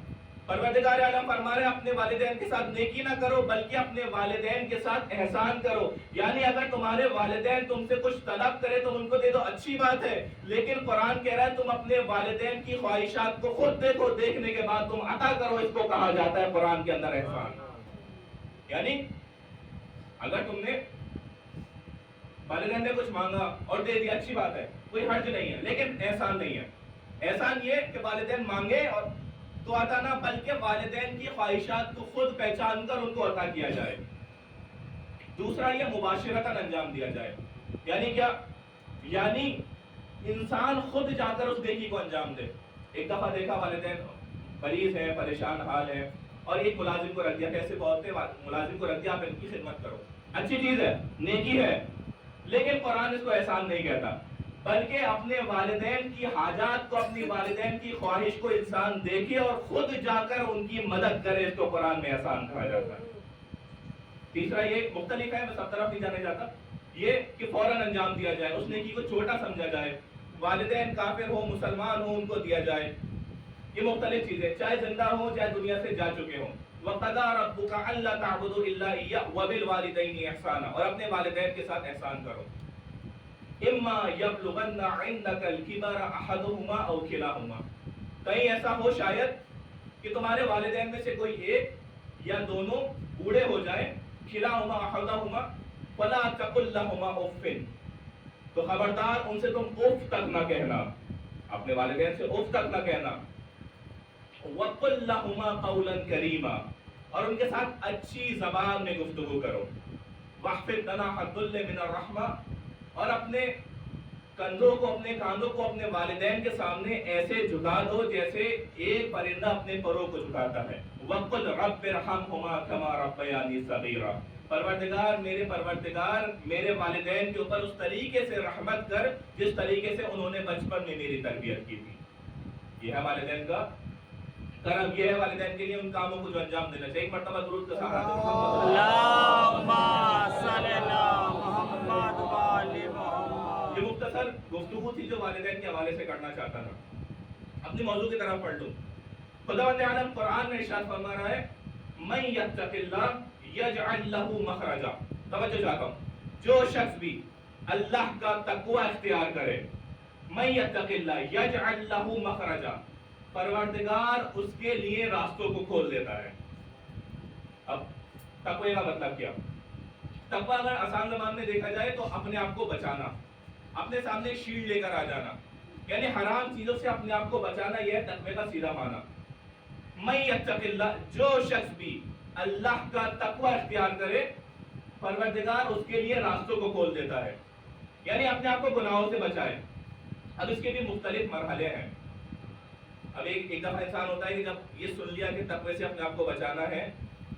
پروردگار عالم فرما رہے ہیں اپنے والدین کے ساتھ نیکی نہ کرو بلکہ اپنے والدین کے ساتھ احسان کرو. یعنی اگر تمہارے والدین تم سے کچھ طلب کرے تو ان کو دے دو, اچھی بات ہے, لیکن قرآن کہہ رہا ہے تم اپنے والدین کی خواہشات کو خود دیکھو, دیکھنے کے بعد تم عطا کرو. اس کو کہا جاتا ہے قرآن کے اندر احسان. یعنی اگر تم نے والدین نے کچھ مانگا اور دے دیا, اچھی بات ہے, کوئی حرج نہیں ہے, لیکن احسان نہیں ہے. احسان یہ کہ والدین مانگے اور تو عطا نہ بلکہ والدین کی خواہشات کو خود پہچان کر ان کو عطا کیا جائے. دوسرا یہ مباشرتاً انجام دیا جائے. یعنی کیا؟ یعنی انسان خود جا کر اس نیکی کو انجام دے. ایک دفعہ دیکھا والدین مریض ہیں، پریشان حال ہیں، اور ایک ملازم کو رکھ دیا. کیسے بولتے ملازم کو رکھ دیا آپ ان کی خدمت کرو. اچھی چیز ہے، نیکی ہے، لیکن قرآن اس کو احسان نہیں کہتا، بلکہ اپنے والدین کی حاجات کو، اپنی والدین کی خواہش کو انسان دیکھے اور خود جا کر ان کی مدد کرے، اس کو قرآن میں احسان کہا جاتا ہے. تیسرا یہ مختلف ہے، میں سب طرف نہیں جانے جاتا، یہ کہ فوراً انجام دیا جائے، اس نیکی کو چھوٹا سمجھا جائے. والدین کافر ہوں مسلمان ہوں ان کو دیا جائے. یہ مختلف چیزیں، چاہے زندہ ہوں چاہے دنیا سے جا چکے ہوں. وَقَضَىٰ رَبُّكَ أَلَّا تَعْبُدُوا إِلَّا إِيَّاهُ وَبِالْوَالِدَيْنِ إِحْسَانًا، اور اپنے والدین کے ساتھ احسان کرو. إِمَّا يَبْلُغَنَّ عِندَكَ الْكِبَرَ أَحَدُهُمَا أَوْ كِلَاهُمَا، کہیں ایسا ہو شاید کہ تمہارے والدین میں سے کوئی ایک یا دونوں بوڑھے ہو جائیں. كِلَاهُمَا أَحَدُهُمَا فَلَا تَقُل لَّهُمَا أُفٍّ، تو خبردار ان سے تم اف تک نہ کہنا، اپنے والدین سے اف تک نہ کہنا. وَقُلْ لَهُمَا قَوْلًا كَرِيمًا، اور ان کے ساتھ اچھی زبان میں گفتگو کرو. وَاخْفِضْ جَنَاحَ الذُّلِّ مِنَ الرَّحْمَةِ، اور اپنے کندھوں کو، اپنے کاندھوں کو اپنے والدین کے سامنے ایسے جھکا دو جیسے ایک پرندہ اپنے پروں کو جھکاتا ہے. وَقُلْ رَبِّ ارْحَمْهُمَا كَمَا رَبَّيَانِي صَغِيرًا، پروردگار میرے والدین کے اوپر اس طریقے سے رحمت کر جس طریقے سے انہوں نے بچپن میں میری تربیت کی تھی. یہ ہے والدین کا کرم، یہ ہے والدین کے لیے ان کاموں کو جو انجام دینا چاہیے. ایک مرتبہ درود کا سہارا دو. اللہم صلی اللہ محمد و آل محمد. یہ مختصر گفتگو تھی جو والدین کے حوالے سے کرنا چاہتا تھا. اپنی موضوع کی طرف پڑھ لوں. خداوند عالم قرآن میں ارشاد فرما رہا ہے من یتق اللہ یجعل لہ مخرجا. توجہ چاہتا ہوں، جو شخص بھی اللہ کا تقوی اختیار کرے، من یتق اللہ یجعل لہ مخرجا، پروردگار اس کے لیے راستوں کو کھول دیتا ہے. اب تقوی کا مطلب کیا؟ تقوی اگر آسان زبان میں دیکھا جائے تو اپنے آپ کو بچانا، اپنے سامنے شیلڈ لے کر آ جانا، یعنی حرام چیزوں سے اپنے آپ کو بچانا، یہ ہے تقوی کا سیدھا معنی. من یتق اللہ، جو شخص بھی اللہ کا تقوی اختیار کرے پروردگار اس کے لیے راستوں کو کھول دیتا ہے، یعنی اپنے آپ کو گناہوں سے بچائے. اب اس کے بھی مختلف مرحلے ہیں. اب ایک دفعہ انسان ہوتا ہے کہ جب یہ سن لیا کہ تقوی سے اپنے آپ کو بچانا ہے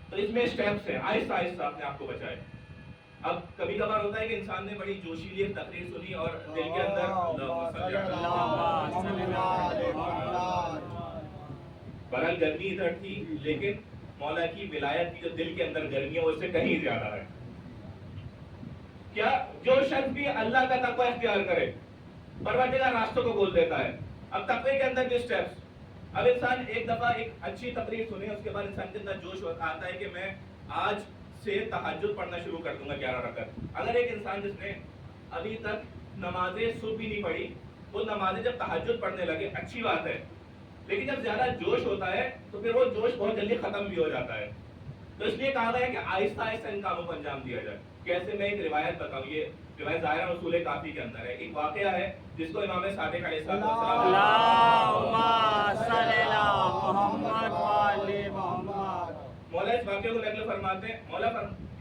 تو اس میں اسٹیپس ہیں، آہستہ آہستہ اپنے آپ کو بچائے. اب کبھی کبھار ہوتا ہے کہ انسان نے بڑی جوشیلی تقریر سنی اور دل کے اندر برحال گرمی ادھر تھی، لیکن مولا کی ولایت کی جو دل کے اندر گرمی ہے وہ اس سے کہیں زیادہ ہے. کیا؟ جو شخص بھی اللہ کا تقوی اختیار کرے پروردگار راستوں کو کھول دیتا ہے. اب تقوی کے اندر بھی اسٹیپس. اب انسان ایک دفعہ ایک اچھی تقریر سنے، اس کے بعد انسان کے اندر جوش آتا ہے کہ میں آج سے تہجد پڑھنا شروع کر دوں گا 11 رکعت. اگر ایک انسان جس نے ابھی تک نمازیں صبح بھی نہیں پڑھی، وہ نمازیں جب تہجد پڑھنے لگے اچھی بات ہے، لیکن جب زیادہ جوش ہوتا ہے تو پھر وہ جوش بہت جلدی ختم بھی ہو جاتا ہے. تو اس لیے کہا گیا کہ آہستہ آہستہ ان کاموں کو انجام دیا جائے. کیسے؟ میں ایک روایت بتاؤں، یہ روایت ظاہر اصول کافی کے اندر ہے. ایک واقعہ ہے جس کو امام صادق علیہ السلام اللہم صلی اللہ محمد و آل محمد. مولا اس واقعے کو نقل فرماتے ہیں.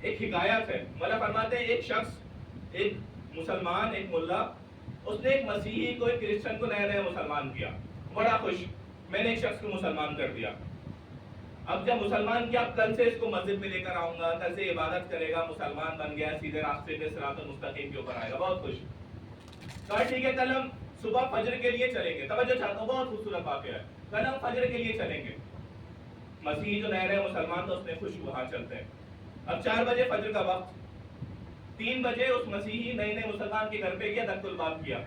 ایک حکایت ہے. مولا فرماتے ہیں ایک شخص، ایک مسلمان، ایک ملا، اس نے ایک مسیحی کو، ایک کرسچن کو نیا نیا مسلمان کیا. بڑا خوش، میں نے ایک شخص کو مسلمان کر دیا. اب جب مسلمان کیا، اب کل سے اس کو مسجد میں لے کر آؤں گا، کل سے عبادت کرے گا، مسلمان بن گیا، سیدھے راستے پہ صراط المستقیم کے اوپر آئے گا. بہت خوش. کہا ٹھیک ہے، کل ہم صبح فجر کے لیے چلیں گے. توجہ چاہتا ہوں، بہت خوبصورت واقعہ ہے. کل ہم فجر کے لیے چلیں گے. مسیحی جو نیا نیا مسلمان تھا اس نے خوش وہاں چلتے ہیں. اب 4 بجے فجر کا وقت. 3 بجے اس مسیحی نئے نئے مسلمان کے گھر پہ گیا، دخل الباب کیا.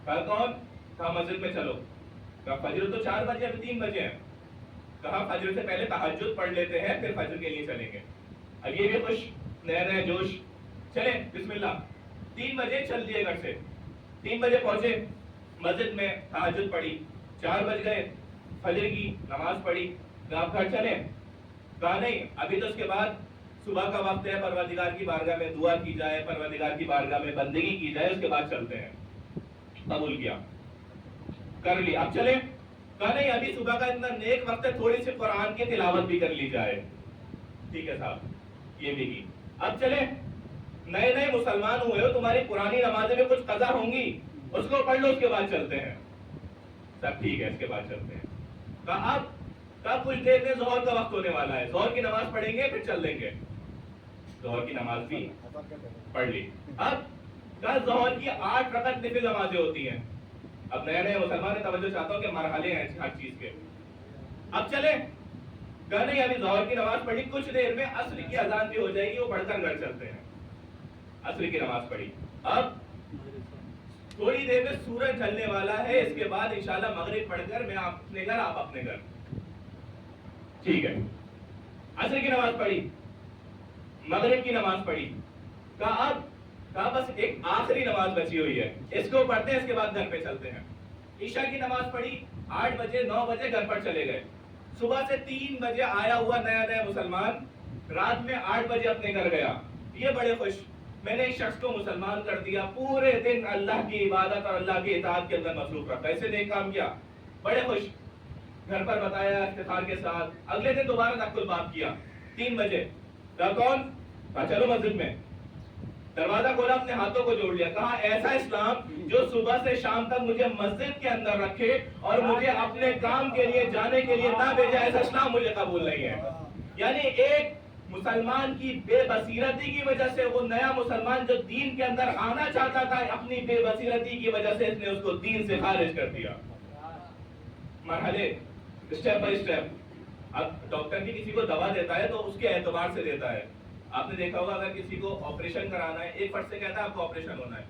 کہا کون؟ کہا مسجد میں چلو. کہا فجر تو 4 بجے، ابھی 3 بجے ہیں. کہا فجر سے پہلے تہجد پڑھ لیتے ہیں، پھر فجر کے لیے چلیں گے. اب یہ بھی خوش، نیا نیا جوش. چلیں بسم اللہ. 3 بجے چل دیے گھر سے. 3 بجے پہنچے مسجد میں، تہجد پڑھی. 4 بج گئے، فجر کی نماز پڑھی. کہا آپ گھر چلیں؟ کہا نہیں، ابھی تو اس کے بعد صبح کا وقت ہے، پروردگار کی بارگاہ میں دعا کی جائے، پروردگار کی بارگاہ میں بندگی کی جائے، اس کے بعد چلتے ہیں. قبول کیا، کر لی. اب چلیں. کہا نہیں ابھی صبح کا اتنا نیک وقت ہے تھوڑی سی قرآن کی تلاوت بھی کر لی جائے. ٹھیک ہے صاحب یہ بھی کی. اب چلے نئے نئے مسلمان ہوئے ہو, تمہاری پرانی نمازیں میں کچھ قضا ہوں گی, اس کو پڑھ لو اس کے بعد چلتے ہیں. سب ٹھیک ہے اس کے بعد چلتے ہیں. کہا اب کچھ دیر میں ظہر کا وقت ہونے والا ہے, ظہر کی نماز پڑھیں گے پھر چل دیں گے. ظہر کی نماز بھی پڑھ لی. اب کل ظہر کی 8 رکعت نفل نمازیں ہوتی ہیں. اب نئے نئے مسلمان توجہ چاہتا ہوں کہ مرحلے ہیں ہر چیز کے. اب چلے کہا نہیں ابھی ظہر کی نماز پڑھی, کچھ دیر میں عصر کی اذان بھی ہو جائے گی, وہ پڑھ کر گھر چلتے ہیں. عصر کی نماز پڑھی. اب تھوڑی دیر میں سورج ڈھلنے والا ہے, اس کے بعد انشاءاللہ مغرب پڑھ کر میں اپنے گھر آپ اپنے گھر. ٹھیک ہے عصر کی نماز پڑھی, مغرب کی نماز پڑھی. کہا بس ایک آخری نماز بچی ہوئی ہے, اس کو پڑھتے ہیں اس کے بعد گھر پہ چلتے ہیں. عشاء کی نماز پڑھی, 8 بجے 9 بجے گھر پر چلے گئے. صبح سے 3 بجے آیا ہوا نیا مسلمان رات میں 8 بجے اپنے گھر گیا. یہ بڑے خوش, میں نے ایک شخص کو مسلمان کر دیا, پورے دن اللہ کی عبادت اور اللہ کی اطاعت کے اندر مصروف رکھا, ایسے نیک کام کیا. بڑے خوش, گھر پر بتایا افتخار کے ساتھ. اگلے دن دوبارہ نقل الباب کیا 3 بجے. کہا کون؟ کہا چلو مسجد میں. دروازہ کھولا, اپنے ہاتھوں کو جوڑ لیا. کہا ایسا اسلام جو صبح سے شام تک مجھے مسجد کے اندر رکھے اور مجھے اپنے کام کے لیے جانے کے لیے نہ بھیجا, ایسا اسلام مجھے قبول نہیں ہے. یعنی ایک مسلمان کی بے بصیرتی کی وجہ سے, وہ نیا مسلمان جو دین کے اندر آنا چاہتا تھا, اپنی بے بصیرتی کی وجہ سے اس نے اس کو دین سے خارج کر دیا. مرحلے اسٹیپ بائی اسٹیپ. اب ڈاکٹر بھی کسی کو دوا دیتا ہے تو اس کے اعتبار سے دیتا ہے. آپ نے دیکھا ہوگا اگر کسی کو آپریشن کرانا ہے, ایک فرد سے کہتا ہے آپ کو آپریشن ہونا ہے,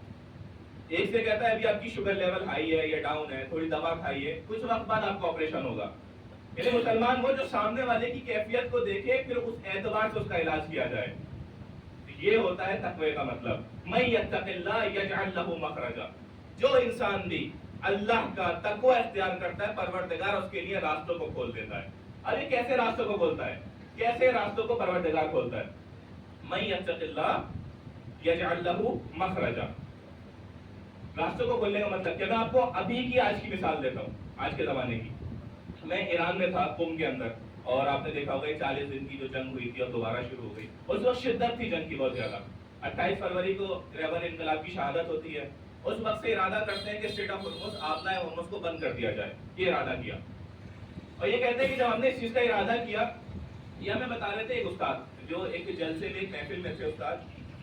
ایک سے کہتا ہے ابھی آپ کی شوگر لیول ہائی ہے یا ڈاؤن ہے, تھوڑی دوا کھائیے, کچھ وقت بعد آپ کو آپریشن ہوگا. یعنی مسلمان وہ جو سامنے والے کی کیفیت کو دیکھے پھر اس اعتبار سے اس کا علاج کیا جائے. یہ ہوتا ہے تقوی کا مطلب. من یتق اللہ یجعل لہ مخرجا. جو انسان بھی اللہ کا تقوی اختیار کرتا ہے, پروردگار اس کے لیے راستوں کو کھول دیتا ہے. ابھی کیسے راستوں کو کھولتا ہے, کیسے راستوں کو پروردگار کھولتا ہے؟ من یتق اللہ یجعل لہ مخرجا. راستوں کو کھولنے کا مطلب کہ میں آپ کو ابھی کی آج کی مثال دیتا ہوں, آج کے زمانے کی. میں ایران میں تھا, قم کے اندر, اور آپ نے دیکھا ہوگا 40 دن کی جو جنگ ہوئی تھی اور دوبارہ شروع ہو گئی. اس وقت شدت تھی جنگ کی بہت زیادہ. 28 فروری کو ریبر انقلاب کی شہادت ہوتی ہے. اس وقت سے ارادہ کرتے ہیں کہ اسٹریٹ آف ہرمز, آبنائے ہرمز کو بند کر دیا جائے. یہ ارادہ کیا, اور یہ کہتے ہیں کہ جب ہم نے اس چیز کا ارادہ کیا, یہ ہمیں بتا رہے تھے ایک استاد جو ایک جلسے میں, ایک محفل میں تھے استاد.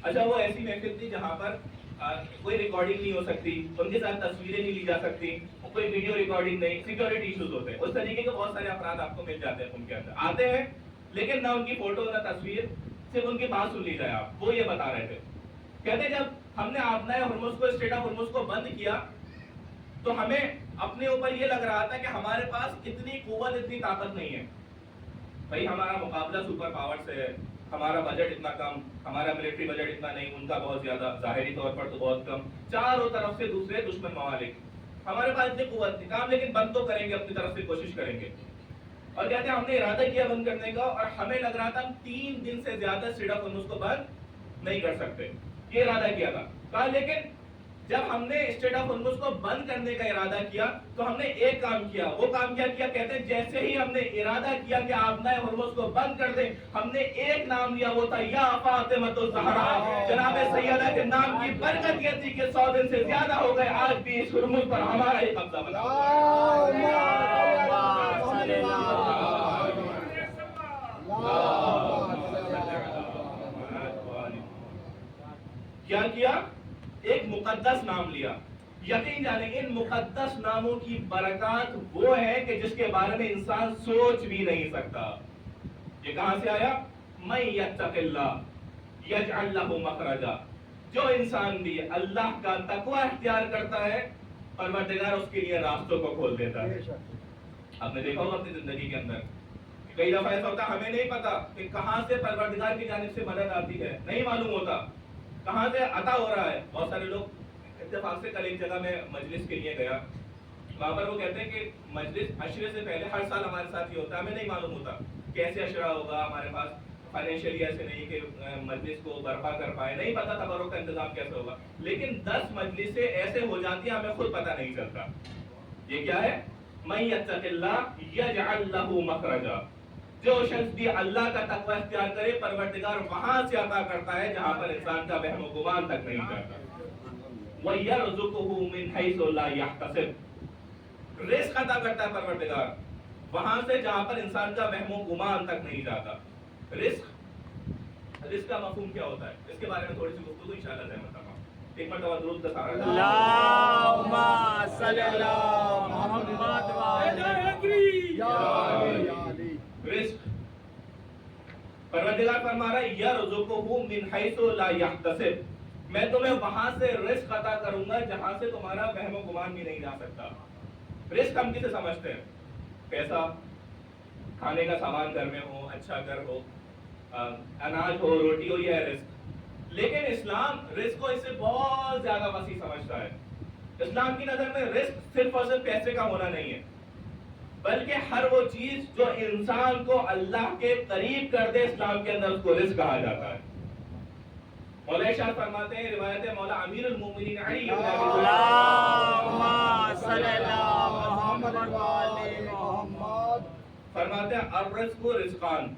اچھا وہ ایسی محفل تھی جہاں پر کوئی ریکارڈنگ نہیں ہو سکتی, ان کے ساتھ تصویریں نہیں لی جا سکتی, کوئی ویڈیو ریکارڈنگ نہیں, سیکیورٹی ایشوز ہوتے ہیں. اس طریقے کے بہت سارے افراد آپ کو مل جاتے ہیں ان کے اندر, آتے ہیں لیکن نہ ان کی فوٹو نہ تصویر, صرف ان کی بات سن لی جائے. آپ وہ یہ بتا رہے تھے, کہتے جب ہم نے آبنائے ہرمز کو, اسٹریٹ آف ہرمز کو بند کیا تو ہمیں اپنے اوپر یہ لگ رہا تھا کہ ہمارے پاس اتنی قوت, اتنی طاقت نہیں ہے. بھائی ہمارا مقابلہ سپر پاور سے ہے, ہمارا بجٹ اتنا کم, ہمارا ملٹری بجٹ اتنا نہیں, ان کا بہت زیادہ, ظاہری طور پر تو بہت کم, چاروں طرف سے دوسرے دشمن ممالک, ہمارے پاس اتنی قوت نہیں, کام لیکن بند تو کریں گے, اپنی طرف سے کوشش کریں گے. اور کہتے ہیں ہم نے ارادہ کیا بند کرنے کا, اور ہمیں لگ رہا تھا ہم 3 دن سے زیادہ اسٹریٹ آف ہرمز کو بند نہیں کر سکتے. یہ ارادہ کیا تھا. کہا لیکن جب ہم نے اسٹریٹ آف ہرمز کو بند کرنے کا ارادہ کیا تو ہم نے ایک کام کیا. وہ کام کیا کیا؟ کہتے ہیں جیسے ہی ہم نے ارادہ کیا کہ آبنائے ہرمز کو بند کر دیں, ہم نے ایک نام لیا, وہ تھا یا فاطمۃ الزہرا. جناب سیدہ کے نام کی برکت یہ تھی کہ 100 دن سے زیادہ ہو گئے, آج بھی اس ہرمز پر ہمارا ہی قبضہ بنا ہوا ہے. کیا ایک مقدس نام لیا. یقین جانیں ان مقدس ناموں کی برکات وہ ہے کہ جس کے بارے میں انسان سوچ بھی نہیں سکتا. یہ کہاں سے آیا؟ من یتق اللہ یجعل لہ مخرجا. جو انسان بھی اللہ کا تقوی اختیار کرتا ہے, پروردگار اس کے لیے راستوں کو کھول دیتا ہے. آپ نے دیکھا ہوگا اپنی زندگی کے اندر کئی دفعہ ایسا ہوتا ہے ہمیں نہیں پتا کہ کہاں سے پروردگار کی جانب سے مدد آتی ہے, نہیں معلوم ہوتا کہاں سے عطا ہو رہا ہے. بہت سارے لوگ اتفاق سے کل ایک جگہ میں مجلس کے لیے گیا, وہاں پر وہ کہتے ہیں کہ مجلس عشرے سے پہلے ہر سال ہمارے ساتھ یہ ہوتا ہے, ہمیں نہیں معلوم ہوتا کیسے عشرہ ہوگا, ہمارے پاس فائنینشلی ایسے نہیں کہ مجلس کو برپا کر پائے, نہیں پتا تبرک کا انتظام کیسے ہوگا, لیکن 10 مجلسیں ایسے ہو جاتی ہیں ہمیں خود پتہ نہیں چلتا. یہ کیا ہے؟ من یتق اللہ یجعل لہ مخرجا، جو شخص بھی اللہ کا تقوی اختیار کرے پروردگار وہاں سے عطا کرتا ہے جہاں پر انسان کا وہم و گمان تک نہیں جاتا. وَيَرْزُقُهُ مِنْ حَيْثُ لَا يَحْتَسِبُ، رزق عطا کرتا ہے پروردگار وہاں سے جہاں پر انسان کا وہم و گمان تک نہیں جاتا. رزق کا مفہوم کیا ہوتا ہے اس کے بارے میں تھوڑی سی گفتگو انشاءاللہ زحمت تمام. ایک مرتبہ درود کا سہارا. اللہم صلی اللہ محمد رزق پروردگار فرما رہا ہے یرزقہ من حیث لا یحتسب، میں تمہیں وہاں سے رزق عطا کروں گا جہاں سے تمہارا وہم و گمان بھی نہیں جا سکتا. رزق ہم کسے سمجھتے ہیں؟ پیسہ، کھانے کا سامان گھر میں ہو، اچھا گھر ہو، اناج ہو، روٹی ہو، یہ ہے رزق. لیکن اسلام رزق کو اس سے بہت زیادہ وسیع سمجھتا ہے. اسلام کی نظر میں رزق صرف اور صرف پیسے کا ہونا نہیں ہے، بلکہ ہر وہ چیز جو انسان کو اللہ کے قریب کر دے اسلام کے اندر اس کو رزق کہا جاتا ہے. مولا ارشاد فرماتے ہیں، روایت ہے مولا امیر المومنین علی بن ابی طالب اللہم صلی اللہ محمد فرماتے ہیں الرزق رزقان،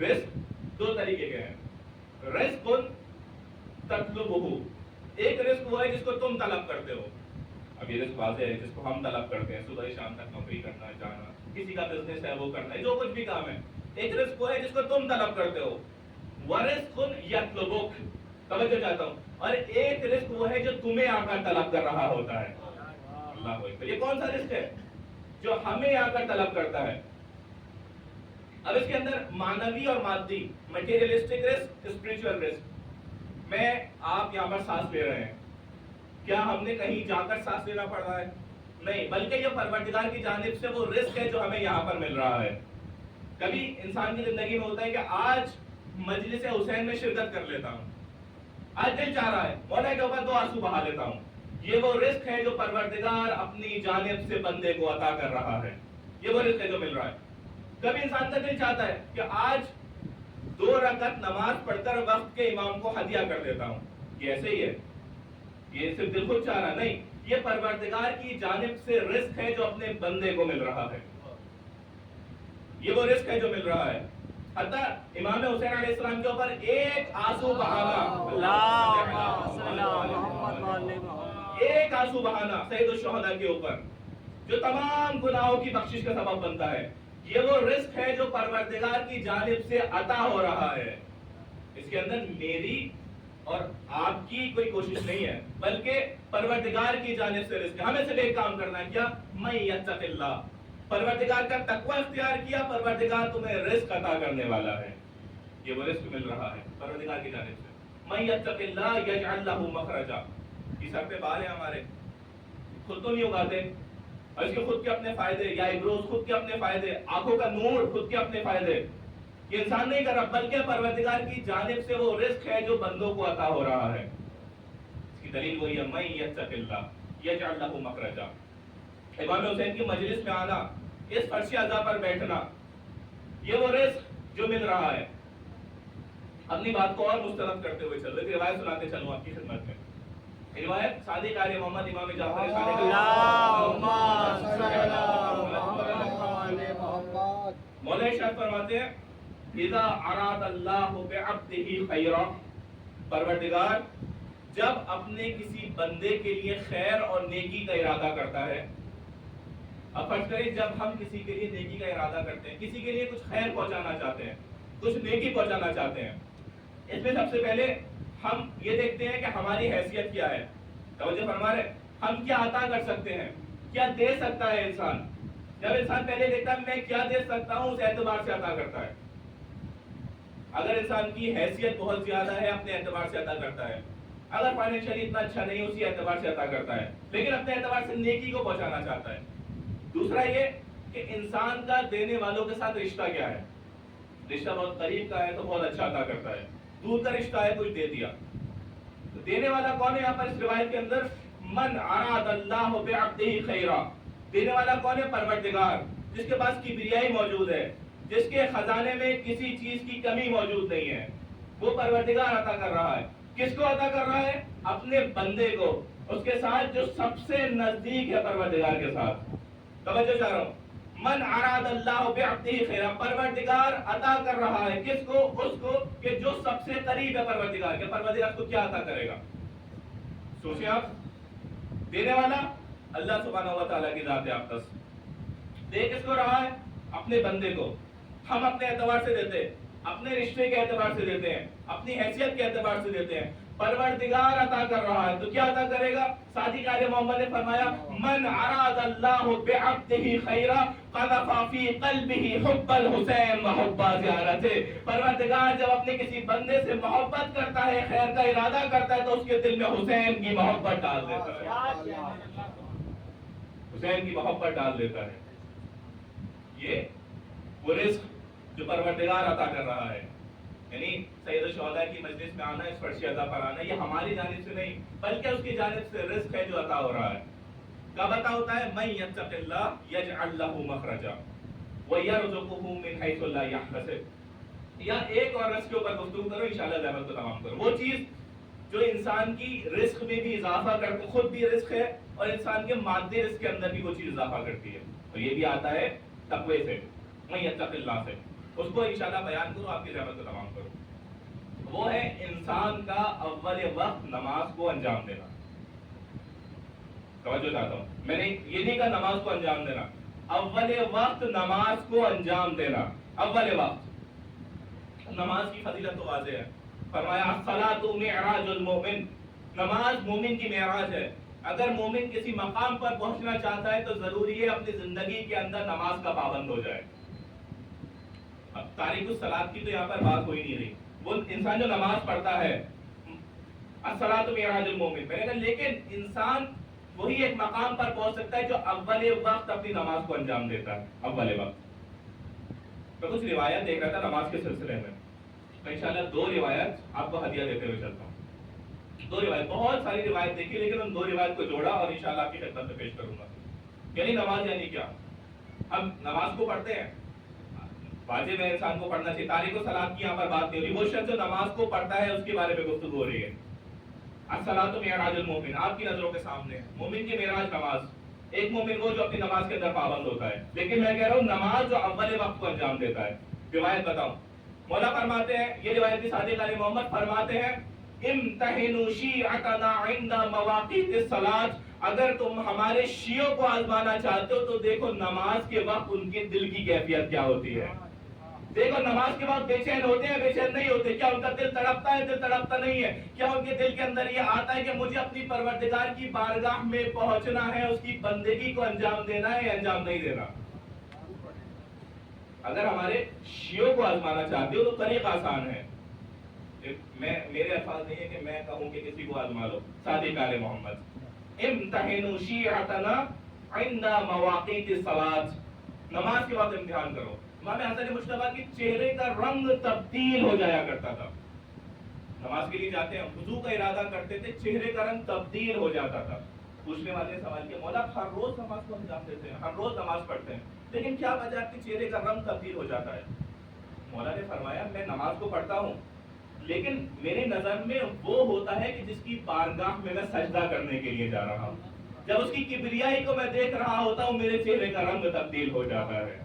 رزق دو طریقے کے ہیں. رزق تطلبہ، ایک رزق وہ ہے جس کو تم طلب کرتے ہو. اب یہ رزق واضح ہے جس کو ہم طلب کرتے ہیں، صبح شام تک نوکری کرنا، جانا، کسی کا بزنس ہے وہ کرنا ہے، جو کچھ بھی کام ہے. ایک رزق وہ ہے جس کو تم طلب کرتے ہو. ورزق یطلبک، توجہ چاہتا ہوں، اور ایک رزق وہ ہے جو تمہیں آ کر طلب کر رہا ہوتا ہے. اللہ اکبر. یہ کون سا رزق ہے؟ جو ہمیں آ کر طلب کرتا ہے. اب اس کے اندر معنوی اور مادی، مٹیریلسٹک رزق، اسپریچول رزق. میں آپ یہاں پر سانس لے رہے ہیں، کیا ہم نے کہیں جا کر سانس لینا پڑ رہا ہے؟ نہیں، بلکہ یہ پروردگار کی جانب سے وہ رزق ہے جو ہمیں یہاں پر مل رہا ہے. کبھی انسان کی زندگی میں ہوتا ہے کہ آج مجلس حسین میں شرکت کر لیتا ہوں، آج دل چاہ رہا ہے مولا کے اوپر 2 آنسو بہا لیتا ہوں. یہ وہ رزق ہے جو پروردگار اپنی جانب سے بندے کو عطا کر رہا ہے. یہ وہ رزق ہے جو مل رہا ہے. کبھی انسان کا دل چاہتا ہے کہ آج 2 رکعت نماز پڑھ کر وقت کے امام کو ہدیہ کر دیتا ہوں. یہ ایسے ہی ہے، یہ صرف دل خود چاہ رہا نہیں، یہ پروردگار کی جانب سے رزق ہے جو اپنے بندے کو مل رہا ہے. یہ وہ رزق ہے جو مل رہا ہے. حتیٰ امام حسین علیہ السلام کے اوپر ایک آنسو بہانا، ایک آنسو بہانا سید الشہداء کے اوپر، جو تمام گناہوں کی بخشش کا سبب بنتا ہے، یہ وہ رزق ہے جو پروردگار کی جانب سے عطا ہو رہا ہے. اس کے اندر میری اور آپ کی کوئی کوشش نہیں ہے، بلکہ پروردگار کی جانب سے رزق ہے. ہمیں صرف ایک کام کرنا ہے، کیا؟ من یتق اللہ، پروردگار کا تقوی اختیار کیا، پروردگار تمہیں رزق عطا کرنے والا ہے. یہ وہ رزق مل رہا ہے پروردگار کی جانب سے. من یتق اللہ یجعل لہ مخرجا. یہ سر پہ بال ہیں ہمارے، خود تو نہیں اگاتے، اور اس کے خود کے اپنے فائدے، یا ایبروز خود کے اپنے فائدے، آنکھوں کا نور خود کے اپنے فائدے، یہ انسان نہیں کر رہا، بلکہ پروردگار کی جانب سے وہ رزق ہے جو بندوں کو عطا ہو رہا ہے. اس کی دلیل وہی ہے من یتق اللہ یجعل لہ مخرجا. امام حسین کی مجلس میں آنا، اس فرش عزا پر بیٹھنا، یہ وہ رزق جو مل رہا ہے. اپنی بات کو اور مسترد کرتے ہوئے چلو، ایک روایت سناتے چلوں آپ کی خدمت میں. روایت صادق آل محمد امام جعفر صادق مولا ارشاد فرماتے ہیں اذا اراد اللہ بعبدہ خیرا، پروردگار جب اپنے کسی بندے کے لیے خیر اور نیکی کا ارادہ کرتا ہے. اب فرض کریں جب ہم کسی کے لیے نیکی کا ارادہ کرتے ہیں، کسی کے لیے کچھ خیر پہنچانا چاہتے ہیں، کچھ نیکی پہنچانا چاہتے ہیں، اس میں سب سے پہلے ہم یہ دیکھتے ہیں کہ ہماری حیثیت کیا ہے. توجہ فرما رہے، ہم کیا عطا کر سکتے ہیں، کیا دے سکتا ہے انسان. جب انسان پہلے دیکھتا ہے میں کیا دے سکتا ہوں، اس اعتبار سے عطا کرتا ہے. اگر انسان کی حیثیت بہت زیادہ ہے، اپنے اعتبار سے عطا کرتا ہے. اگر فائنینشلی اتنا اچھا نہیں، اسی اعتبار سے عطا کرتا ہے، لیکن اپنے اعتبار سے نیکی کو پہنچانا چاہتا ہے. دوسرا یہ کہ انسان کا دینے والوں کے ساتھ رشتہ کیا ہے. رشتہ بہت قریب کا ہے تو بہت اچھا عطا کرتا ہے، دور کا رشتہ ہے کچھ دے دیا. دینے والا کون ہے یہاں پر اس روایت کے اندر؟ من اراد اللہ بعبدہ خیرا. دینے والا کون ہے؟ پروردگار، جس کے پاس کبریائی موجود ہے، جس کے خزانے میں کسی چیز کی کمی موجود نہیں ہے. وہ پروردگار عطا کر رہا ہے. کس کو عطا کر رہا ہے؟ اپنے بندے کو، اس کے ساتھ جو سب سے نزدیک ہے پروردگار کے ساتھ. توجہ چاہ رہا ہوں. من اراد اللہ بعبدہ خیرا, پروردگار عطا کر رہا ہے کس کو؟ اس کو کہ جو سب سے قریب ہے پروردگار کے. پروردگار کو کیا عطا کرے گا؟ سوچیں آپ. دینے والا اللہ سبحانہ و تعالیٰ کی ذات اقدس. دے کس کو رہا ہے؟ اپنے بندے کو. ہم اپنے اعتبار سے دیتے ہیں, اپنے رشتے کے اعتبار سے دیتے ہیں, اپنی حیثیت کے اعتبار سے دیتے ہیں. پروردگار عطا کر رہا ہے تو کیا عطا کرے گا؟ صادق آل محمد نے فرمایا من اراد اللہ بعبدہ خیرا قذف فی قلبہ حب الحسین وحب زیارتہ. پروردگار جب اپنے کسی بندے سے محبت کرتا ہے, خیر کا ارادہ کرتا ہے, تو اس کے دل میں حسین کی محبت ڈال دیتا ہے. حسین کی محبت ڈال دیتا ہے. یہ وہ رزق جو پروردگار عطا کر رہا ہے, یعنی سید الشہداء کی مجلس میں آنا, اس فرش عطا پر آنا, یہ ہماری جانب سے نہیں بلکہ اس کی جانب سے رزق ہے جو عطا ہو رہا ہے. کب عطا ہوتا ہے؟ من یتق اللہ یجعل لہ مخرجا ویرزقہ من حیث لا یحتسب. یا ایک اور رزق کے اوپر گفتگو کرو, انشاءاللہ زحمت کو تمام کرو. وہ چیز جو انسان کی رزق میں بھی اضافہ کرتے, خود بھی رزق ہے اور انسان کے مادی رزق کے اندر بھی وہ چیز اضافہ کرتی ہے, اور یہ بھی آتا ہے تقوی سے, من یتق اللہ سے. اس کو انشاءاللہ بیان کرو, آپ کی زحمت کو تمام کرو. وہ ہے انسان کا اول وقت نماز کو انجام دینا. توجہ چاہتا ہوں, میں نے یہ نہیں کہا نماز کو انجام دینا, اول وقت نماز کو انجام دینا. اول وقت نماز کی فضیلت تو واضح ہے. فرمایا الصلاۃ معراج المومن, نماز مومن کی معراج ہے. اگر مومن کسی مقام پر پہنچنا چاہتا ہے تو ضروری ہے اپنی زندگی کے اندر نماز کا پابند ہو جائے. اب تاریخ الصلاۃ کی تو یہاں پر بات ہو ہی نہیں رہی. وہ انسان جو نماز پڑھتا ہے, الصلاۃ معراج المومن, میں نے کہا لیکن انسان وہی ایک مقام پر پہنچ سکتا ہے جو اول وقت اپنی نماز کو انجام دیتا ہے. اول وقت میں کچھ روایت دیکھ رہا تھا نماز کے سلسلے میں, تو انشاءاللہ دو روایت آپ کو ہدیہ دیتے ہوئے چلتا ہوں. دو روایت, بہت ساری روایت دیکھی لیکن ان دو روایت کو جوڑا اور انشاءاللہ آپ کی خدمت میں پیش کروں گا. یعنی نماز یعنی کیا؟ ہم نماز کو پڑھتے ہیں, واجب ہے انسان کو پڑھنا چاہیے. تاریخ الصلاۃ کی یہاں پر بات نہیں ہو رہی, وہ شخص جو نماز کو پڑھتا ہے اس کے بارے میں گفتگو ہو رہی ہے. الصلاۃ معراج المومن آپ کی نظروں کے سامنے ہے. مومن کی معراج نماز. ایک مومن وہ جو اپنی نماز کے اندر پابند ہوتا ہے, لیکن میں کہہ رہا ہوں نماز جو اول وقت کو انجام دیتا ہے. روایت بتاؤں, مولا فرماتے ہیں, یہ روایت کی صادق علی محمد فرماتے ہیں امتحنوا شیعتنا عند مواقیت الصلاۃ, اگر تم ہمارے شیعوں کو آزمانا چاہتے ہو تو دیکھو نماز کے وقت ان کے دل کی کیفیت کیا ہوتی ہے. دیکھو نماز کے بعد بے چین ہوتے ہیں, بے چین نہیں ہوتے, کیا ان کا دل تڑپتا ہے, دل تڑپتا نہیں ہے, کیا ان کے دل کے اندر یہ آتا ہے کہ مجھے اپنی پروردگار کی بارگاہ میں پہنچنا ہے, اس کی بندگی کو انجام دینا ہے یا انجام نہیں دینا. اگر ہمارے شیعوں کو آزمانا چاہتے ہو تو طریقہ آسان ہے. میرے الفاظ نہیں ہے کہ میں کہوں کہ کسی کو آزما لو. صادق آل محمد امتحنوا شیعتنا عند مواقیت الصلاۃ, نماز کے بعد امتحان کرو. امام حسن مجتبیٰ کی چہرے کا رنگ تبدیل ہو جایا کرتا تھا. نماز کے لیے جاتے ہیں, وضو کا ارادہ کرتے تھے, چہرے کا رنگ تبدیل ہو جاتا تھا. پوچھنے والے نے سوال کیا, مولا ہر روز نماز کو انجام دیتے ہیں, ہر روز نماز پڑھتے ہیں, لیکن کیا وجہ آپ کے چہرے کا رنگ تبدیل ہو جاتا ہے؟ مولا نے فرمایا میں نماز کو پڑھتا ہوں لیکن میری نظر میں وہ ہوتا ہے کہ جس کی بارگاہ میں سجدہ کرنے کے لیے جا رہا ہوں, جب اس کی کبریائی کو میں دیکھ رہا ہوتا ہوں میرے چہرے کا رنگ تبدیل ہو جاتا ہے.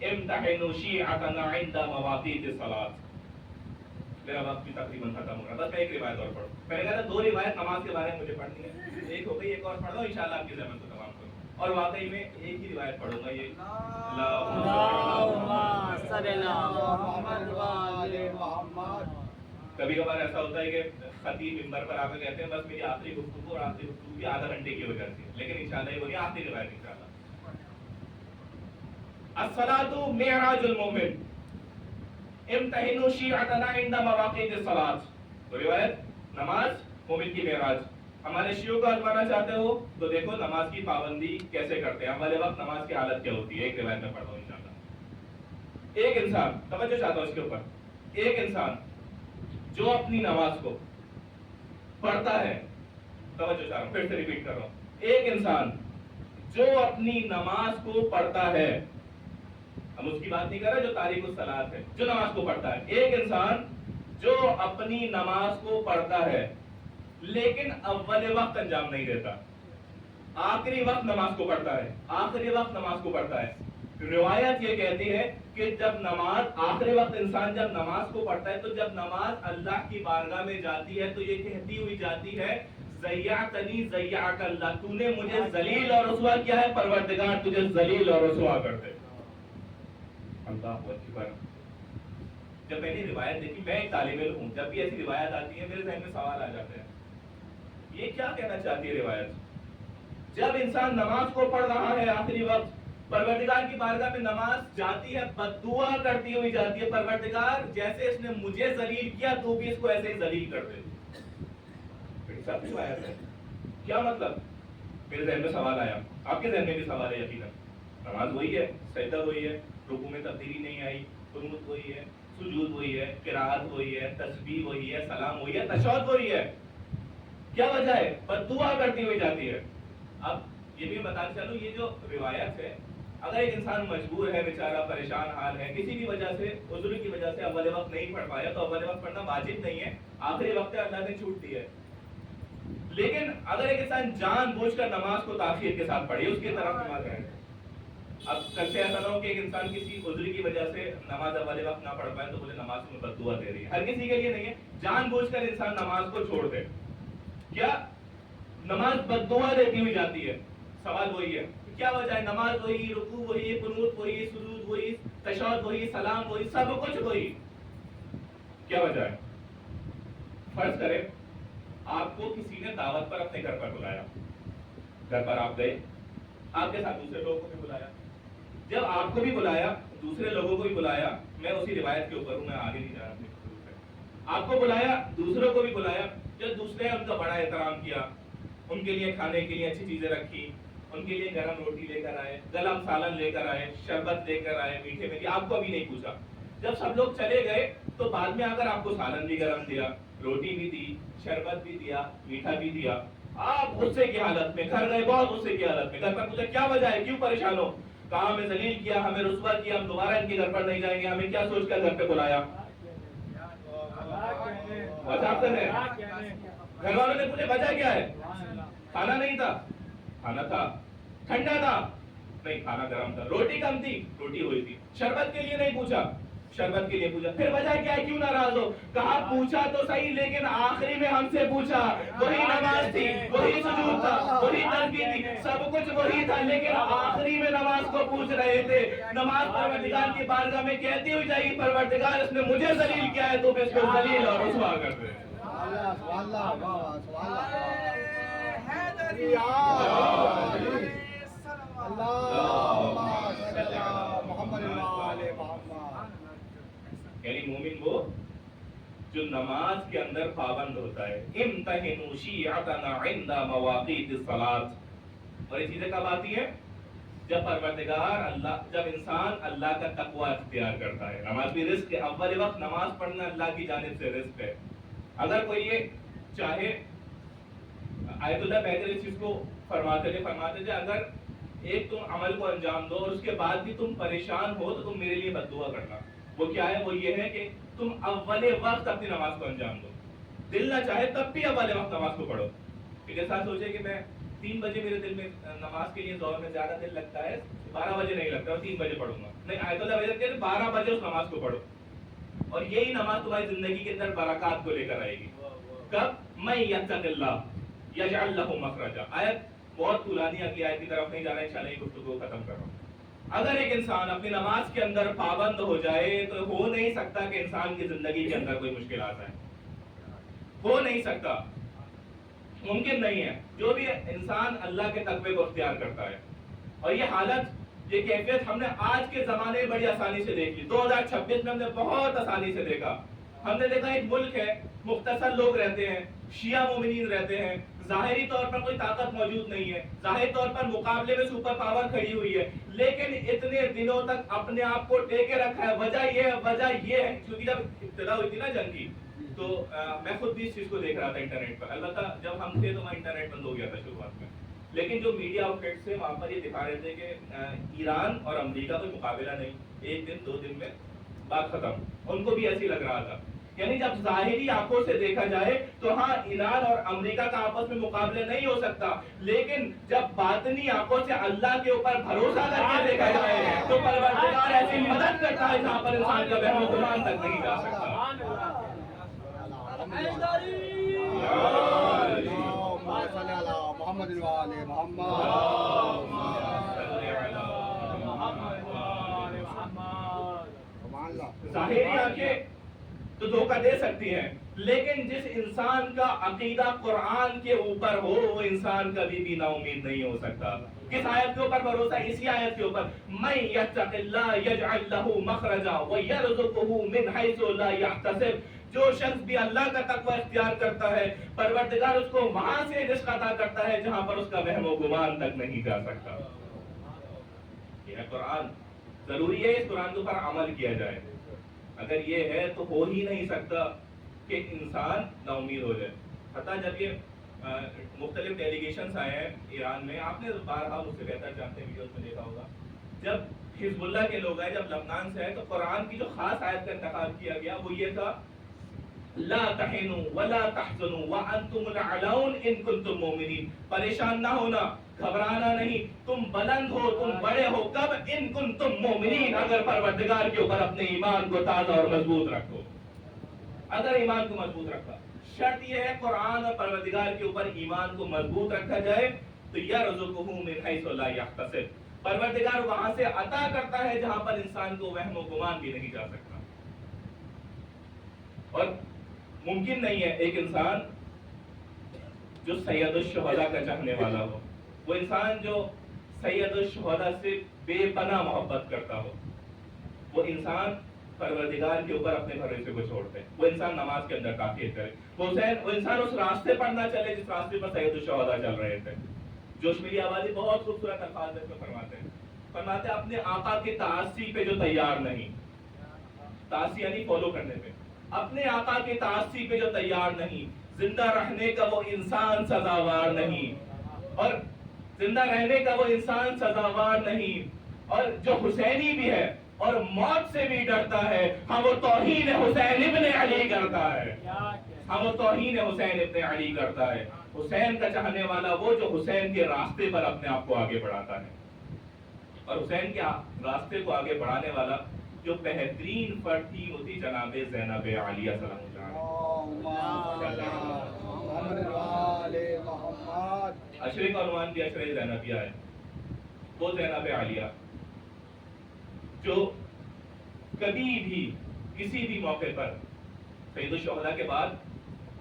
امتحنوا شیعتنا عند مواقیت الصلاۃ. میرا وقت بھی تقریباً ختم ہو رہا, بس میں ایک روایت اور پڑھوں. میں نے کہا تھا دو روایت نماز کے بارے میں مجھے پڑھنی ہے, ایک ہو گئی, ایک اور پڑھ دو انشاءاللہ آپ کی زحمت کو تمام کروں. اور واقعی میں ایک ہی روایت پڑھوں گا, یہ اللہم صلی اللہ محمد و آل محمد. کبھی کبھار ایسا ہوتا ہے کہ خطیب منبر پر آ کے کہتے ہیں بس میری آخری گفتگو, اور آخری گفتگو بھی آدھا گھنٹے کی ہو جاتی ہے, لیکن انشاءاللہ یہ وہی آخری روایت انشاءاللہ. الصلاۃ معراج المومن امتحنوا شیعتنا عند مواقیت الصلاۃ. تو روایت نماز مومن کی معراج. ہمارے شیعوں کو آزمانا چاہتے ہو تو دیکھو نماز کی پابندی کیسے کرتے ہیں, اول وقت نماز کی حالت کیا ہوتی ہے. ایک روایت میں پڑھتا ہوں انشاءاللہ. ایک انسان, توجہ چاہتا ہوں اس کے اوپر, ایک انسان جو اپنی نماز کو پڑھتا ہے, توجہ چاہ رہا ہوں, پھر سے ریپیٹ کر رہا ہوں, ایک انسان جو اپنی نماز کو پڑھتا ہے, ہم اس کی بات نہیں کر رہے جو تاریخ الصلاۃ ہے, جو نماز کو پڑھتا ہے, ایک انسان جو اپنی نماز کو پڑھتا ہے لیکن اول وقت انجام نہیں دیتا. آخری وقت نماز کو پڑھتا ہے، آخری وقت نماز کو پڑھتا ہے. روایت یہ کہتی ہے کہ جب نماز آخری وقت انسان جب نماز کو پڑھتا ہے تو جب نماز اللہ کی بارگاہ میں جاتی ہے تو یہ کہتی ہوئی جاتی ہے ضیعتنی ضیعک اللہ، تو نے مجھے ذلیل اور رسوا کیا ہے، پروردگار تجھے ذلیل اور رسوا کر دے. اللہ اکبر. جب میں نے روایت دیکھی، میں ایک طالب علم ہوں، جب بھی ایسی روایت آتی ہے میرے ذہن میں سوال آ جاتے ہیں یہ کیا کہنا چاہتی ہے روایت. جب انسان نماز کو پڑھ رہا ہے آخری وقت، پروردگار کی بارگاہ میں نماز جاتی ہے، بد دعا کرتی ہوئی جاتی ہے، پروردگار جیسے اس نے مجھے ذلیل کیا تو بھی اس کو ایسے ہی ذلیل کر دے. سب روایت ہے، کیا مطلب؟ میرے ذہن میں سوال آیا، آپ کے ذہن میں بھی سوال ہے یقیناً. نماز وہی ہے، سجدہ وہی ہے، رکوع میں تبدیلی نہیں آئی، قنوت وہی ہے، سجود وہی ہے، قرات وہی ہے، تسبیح وہی ہے، سلام وہی ہے، تشہد وہی ہے. کیا وجہ ہے؟ بد دعا کرتی ہوئی جاتی ہے. اب یہ بھی بتا چلوں، یہ جو روایت ہے، اگر ایک انسان مجبور ہے، بیچارہ پریشان حال ہے، کسی بھی وجہ سے عذر کی وجہ سے اول وقت نہیں پڑھ پایا تو اول وقت پڑھنا واجب نہیں ہے، آخری وقت اللہ نے چھوٹ دی ہے. لیکن اگر ایک انسان جان بوجھ کر نماز کو تاخیر کے ساتھ پڑھے، اس کی طرف نماز ہے. اب کل سے ایسا نہ ہو کہ ایک انسان کسی عذر کی وجہ سے نماز اول وقت نہ پڑھ پائے تو مجھے نماز میں بد دعا دے رہی ہے. ہر کسی کے لیے نہیں ہے. جان بوجھ کر انسان نماز کو چھوڑ دے، کیا نماز بد دعا دیتی ہوئی جاتی ہے. سوال وہی ہے، کیا وجہ ہے؟ نماز وہی، رکوع وہی، قنوت وہی، سجود وہی، تشہد وہی، سلام وہی، سب کچھ وہی. کیا وجہ ہے؟ فرض کریں آپ کو کسی نے دعوت پر اپنے گھر پر بلایا، گھر پر آپ گئے، آپ کے ساتھ دوسرے لوگوں کو بھی بلایا. جب آپ کو بھی بلایا، دوسرے لوگوں کو بھی بلایا، میں اسی روایت کے اوپر ہوں، میں آگے نہیں جا رہا. آپ کو بلایا، دوسروں کو بھی بلایا. جب دوسرے ان کا بڑا احترام کیا، ان کے لیے کھانے کے لیے اچھی چیزیں رکھی، ان کے لیے گرم روٹی لے کر آئے، گلم سالن لے کر آئے، شربت لے کر آئے، میٹھے میں آپ کو ابھی نہیں پوچھا. جب سب لوگ چلے گئے تو بعد میں اگر آپ کو سالن بھی گرم دیا، روٹی بھی دی، شربت بھی دیا، میٹھا بھی دیا، آپ غصے کی حالت میں گھر گئے، بہت غصے کی حالت میں. گھر پر پوچھا کیا وجہ ہے، کیوں پریشان ہو؟ کہا ہمیں ذلیل کیا، ہمیں رسوا کیا، ہم دوبارہ ان کے گھر پر نہیں جائیں گے. ہمیں کیا سوچ کر گھر پہ بلایا؟ گھر والوں نے پوچھا وجہ کیا ہے؟ کھانا نہیں تھا، کھانا تھا. ٹھنڈا تھا، نہیں کھانا گرم تھا. روٹی کم تھی، روٹی ہوئی تھی. شربت کے لیے نہیں پوچھا، شربت کے لیے پوچھا. پھر وجہ کیا ہے، کیوں ناراض ہو؟ کہا پوچھا تو صحیح لیکن آخری میں ہم سے پوچھا. وہی نماز تھی، وہی سجود تھا، وہی تسبیح تھی، سب کچھ وہی تھا، لیکن آخری میں نماز کو پوچھ رہے تھے. نماز پروردگار کی بارگاہ میں کہتی ہوئی جائے گی پروردگار اس نے مجھے ذلیل کیا ہے تو اس کو ذلیل اور رسوا کر دے. یعنی مومن وہ جو نماز کے اندر پابند ہوتا ہے. امتحنوا شیعتنا عند مواقیت الصلاۃ. اور یہ چیزیں کب آتی ہیں؟ جب پروردگار اللہ، جب انسان اللہ کا تقوی اختیار کرتا ہے. نماز بھی رزق ہے، اول وقت نماز پڑھنا اللہ کی جانب سے رزق ہے. اگر کوئی یہ چاہے، آیت اللہ بہتر اس چیز کو فرماتے تھے اگر ایک تم عمل کو انجام دو اور اس کے بعد بھی تم پریشان ہو تو تم میرے لیے بد دعا کرنا. وہ کیا ہے؟ وہ یہ ہے کہ تم اول وقت اپنی نماز کو انجام دو. دل نہ چاہے تب بھی اول وقت نماز کو پڑھو. میرے ساتھ سوچے کہ میں 3 بجے میرے دل میں نماز کے لیے ظہر میں زیادہ دل لگتا ہے، 12 بجے نہیں لگتا، 3 بجے پڑھوں گا. نہیں، آیت اللہ بہتر کہتے 12 بجے اس نماز کو پڑھو اور یہی نماز تمہاری زندگی کے اندر برکات کو لے کر آئے گی. کب؟ من یتق اللہ یجعل لہ مخرجا. آیت بہت پرانی، اگلی آیت کی طرف نہیں جا رہا، انشاءاللہ یہ گفتگو ختم کر رہا ہوں. اگر ایک انسان اپنی نماز کے اندر پابند ہو جائے تو ہو نہیں سکتا کہ انسان کی زندگی کے اندر کوئی مشکلات آئیں. ہو نہیں سکتا، ممکن نہیں ہے. جو بھی انسان اللہ کے تقوی کو اختیار کرتا ہے، اور یہ حالت، یہ کیفیت ہم نے آج کے زمانے میں بڑی آسانی سے دیکھ لی. 2026 میں ہم نے بہت آسانی سے دیکھا. ہم نے دیکھا ایک ملک ہے، مختصر لوگ رہتے ہیں، شیعہ مومنین رہتے ہیں، ظاہری طور پر کوئی طاقت موجود نہیں ہے، ظاہری طور پر مقابلے میں سپر پاور کھڑی ہوئی ہے، لیکن اتنے دنوں تک اپنے آپ کو ٹیکے رکھا ہے. وجہ یہ ہے کیونکہ جب ابتدا ہوئی تھی نا جنگ کی تو میں خود بھی اس چیز کو دیکھ رہا تھا انٹرنیٹ پر. البتہ جب ہم تھے تو وہاں انٹرنیٹ بند ہو گیا تھا شروعات میں، لیکن جو میڈیا آؤٹ لیٹس تھے وہاں پر یہ دکھا رہے تھے کہ ایران اور امریکہ کوئی مقابلہ نہیں، 1 دن 2 دن میں بات ختم. ان کو بھی ایسے ہی لگ رہا تھا. یعنی جب ظاہری آنکھوں سے دیکھا جائے تو ہاں ایران اور امریکہ کا آپس میں مقابلے نہیں ہو سکتا، لیکن جب باطنی آنکھوں سے اللہ کے اوپر بھروسہ کر کے دیکھا جائے تو پروردگار ایسی مدد کرتا ہے جہاں پر انسان کا وہم و گمان تک نہیں جا سکتا۔ محمد محمد ظاہری آنکھیں تو دھوکہ دے سکتی ہیں، لیکن جس انسان کا عقیدہ قرآن کے اوپر ہو وہ انسان کبھی بھی نا امید نہیں ہو سکتا۔ کس آیت کے اوپر بھروسہ؟ اسی آیت کے اوپر، من یتق اللہ یجعل لہ مخرجا ویرزقہ من حیث لا یحتسب، جو شخص بھی اللہ کا تقوی اختیار کرتا ہے پروردگار اس کو وہاں سے رزق عطا کرتا ہے جہاں پر اس کا وہم و گمان تک نہیں جا سکتا۔ یہ ہے قرآن، ضروری ہے اس قرآن کے اوپر عمل کیا جائے، اگر یہ ہے تو ہو ہی نہیں سکتا کہ انسان نا امید ہو جائے۔ حتیٰ جب یہ مختلف ڈیلیگیشنز آئے ہیں ایران میں، آپ نے بارہا مجھ سے بہتر جانتے ہیں، ویڈیوز میں دیکھا ہوگا، جب حزب اللہ کے لوگ آئے، جب لبنان سے آئے، تو قرآن کی جو خاص آیت کا انتخاب کیا گیا وہ یہ تھا، لا تہنوا ولا تحزنوا وانتم الاعلون ان کنتم مؤمنین، پریشان نہ ہونا، گھبرانا نہیں، تم بلند ہو، تم بڑے ہو، کب؟ ان کنتم مؤمنین، اگر پروردگار کے اوپر اپنے ایمان کو تازہ اور مضبوط رکھو، اگر ایمان کو مضبوط رکھا۔ شرط یہ ہے قرآن اور پروردگار کے اوپر ایمان کو مضبوط رکھا جائے تو یرزقہ من حیث لا یحتسب، پروردگار وہاں سے عطا کرتا ہے جہاں پر انسان کو وہم و گمان بھی نہیں جا سکتا۔ اور ممکن نہیں ہے ایک انسان جو سید الشہداء کا چاہنے والا ہو، وہ انسان جو سید الشہداء سے بے پناہ محبت کرتا ہو، وہ انسان پروردگار کے اوپر اپنے بھروسے کو چھوڑ دے، وہ انسان نماز کے اندر کافیت کرے، وہ انسان اس راستے پر نہ چلے جس راستے پر سید الشہداء چل رہے تھے۔ جوش میری آبادی بہت خوبصورت الفاظ میں فرماتے ہیں، فرماتے ہیں اپنے آقا کی تعاصی پہ جو تیار نہیں، تعاصی یعنی فالو کرنے پہ، اپنے آقا کی تعاصی پہ جو تیار نہیں، زندہ رہنے کا وہ انسان سزاوار نہیں، اور زندہ رہنے کا وہ انسان سزاوار نہیں، اور جو حسینی بھی ہے اور موت سے بھی ڈرتا ہے، ہاں وہ توہین حسین ابن علی کرتا ہے، ہاں وہ توہین حسین ابن علی کرتا ہے۔ حسین کا چاہنے والا وہ جو حسین کے راستے پر اپنے آپ کو آگے بڑھاتا ہے، اور حسین کے راستے کو آگے بڑھانے والا جو بہترین فرد تھی وہ تھی جناب زینب عالیہ سلام اللہ۔ عشرے کا عنوان بھی عشرے زینبیہ ہے، وہ زینب عالیہ جو کبھی بھی کسی بھی موقع پر سید الشہداء کے بعد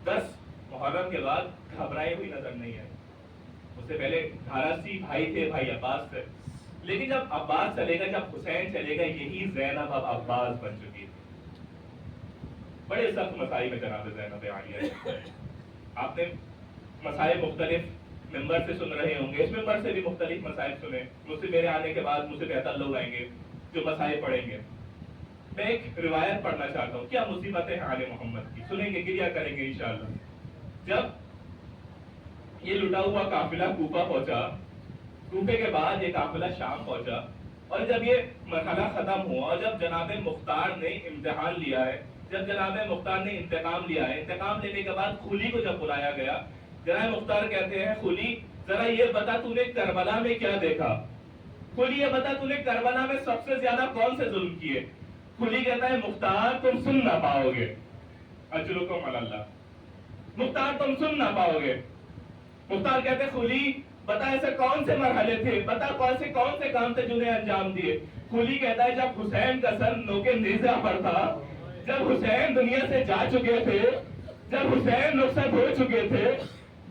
10 محرم کے بعد گھبرائے ہوئی نظر نہیں ہے۔ اس سے پہلے 18 بھائی تھے، بھائی عباس تھے، لیکن جب عباس چلے گا، جب حسین چلے گا، یہی زینب اب عباس بن چکی تھی۔ بڑے سخت مسائل میں جناب زینب عالیہ، آپ نے مسائل مختلف ممبر سے سن رہے ہوں گے، اس ممبر سے بھی مختلف مسائل سنے، مجھ سے میرے آنے کے بعد مجھ سے بہتر لوگ آئیں گے جو مسائل پڑھیں گے۔ میں ایک روایت پڑھنا چاہتا ہوں، کیا مصیبت ہے آل محمد کی، سنیں گے، گریہ کریں گے انشاءاللہ۔ جب یہ لٹا ہوا قافلہ کوفہ پہنچا، کوفے کے بعد یہ قافلہ شام پہنچا، اور جب یہ مرحلہ ختم ہوا اور جب جناب مختار نے امتحان لیا ہے، جب جناب مختار نے انتقام لیا ہے، انتقام لینے کے بعد خلی کو جب بلایا گیا، جناب مختار کہتے ہیں، خلی ذرا یہ بتا تو نے کربلا میں کیا دیکھا، خلی یہ بتا تو نے کربلا میں سب سے زیادہ کون سے ظلم کیے؟ خلی کہتا ہے مختار تم سن نہ پاؤ گے، اجرکم علی اللہ، مختار تم سن نہ پاؤ گے۔ مختار کہتے خلی بتا ایسے کون سے مرحلے تھے، بتا کون سے کام تھے جنہیں انجام دیے۔ خلی کہتا ہے جب حسین کا سر نوکے نیزہ پر تھا، جب حسین دنیا سے جا چکے تھے، جب حسین رخصت ہو چکے تھے،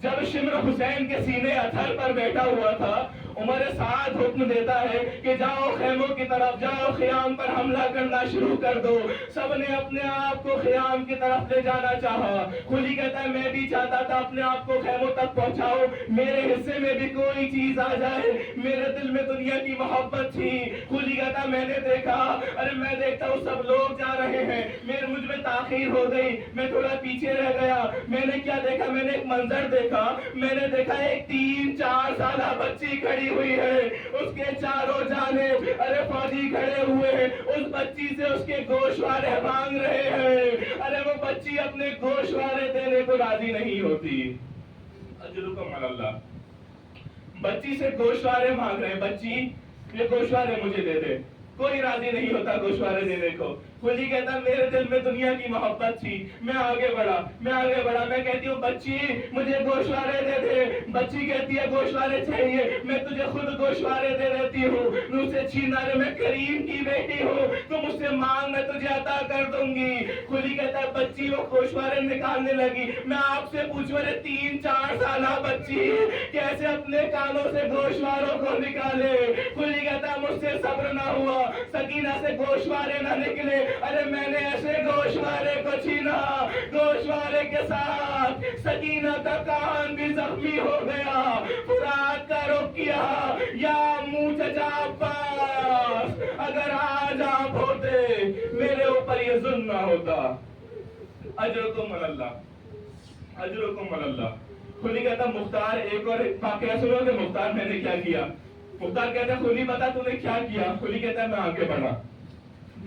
جب شمر حسین کے سینے اتھر پر بیٹھا ہوا تھا، عمر سعد حکم دیتا ہے کہ جاؤ خیموں کی طرف جاؤ، خیام پر حملہ کرنا شروع کر دو۔ سب نے اپنے آپ کو خیام کی طرف لے جانا چاہا۔ خلی کہتا ہے میں بھی چاہتا تھا اپنے آپ کو خیموں تک پہنچاؤ، میرے حصے میں بھی کوئی چیز آ جائے، میرے دل میں دنیا کی محبت تھی۔ خلی کہتا ہے میں نے دیکھا، ارے میں دیکھتا ہوں سب لوگ جا رہے ہیں، مجھ میں تاخیر ہو گئی، میں تھوڑا پیچھے رہ گیا۔ میں نے کیا دیکھا؟ میں نے ایک منظر دیکھا، میں نے دیکھا ایک 3-4 سالہ بچی کھڑی کھڑی ہوئی ہے، اس کے چاروں جانب ارے فوجی کھڑے ہوئے ہیں، اس بچی سے اس کے گوشوارے مانگ رہے ہیں، ارے وہ بچی اپنے گوشوارے دینے کو راضی نہیں ہوتی. اجرکم علی اللہ. بچی سے گوشوارے مانگ رہے ہیں، بچی یہ گوشوارے مجھے دے دے. کوئی راضی نہیں ہوتا گوشوارے دینے کو. خودی کہتا میرے دل میں دنیا کی محبت تھی، میں آگے بڑھا، میں کہتی ہوں بچی مجھے گوشوارے دے دے. بچی کہتی ہے گوشوارے چاہیے، میں تجھے خود گوشوارے دے دیتی ہوں. منہ سے چھینا رہے، میں کریم کی بیٹی ہوں، تو مجھ سے مانگ میں تجھے عطا کر دوں گی. خودی کہتا ہے بچی وہ گوشوارے نکالنے لگی. میں آپ سے پوچھوں 3-4 سالہ بچی کیسے اپنے کانوں سے گوشواروں کو نکالے. خودی کہتا ہے مجھ سے صبر نہ ہوا، سکینہ سے گوشوارے نہ نکلے. ارے میں نے ایسے گوشوارے کو چھینا، گوشوارے کے ساتھ سکینہ کا کان بھی زخمی ہو گیا. فرات کا رخ کیا، یا منہ چچا عباس اگر آج آپ ہوتے میرے اوپر یہ ظلم نہ ہوتا. اجرکم علی اللہ، اجرکم علی اللہ. خلی کہتا مختار ایک اور واقعہ سنو کہ مختار میں نے کیا کیا. مختار کہتا ہے خلی بتا تو نے کیا کیا. خلی کہتا ہے میں آگے بڑھا،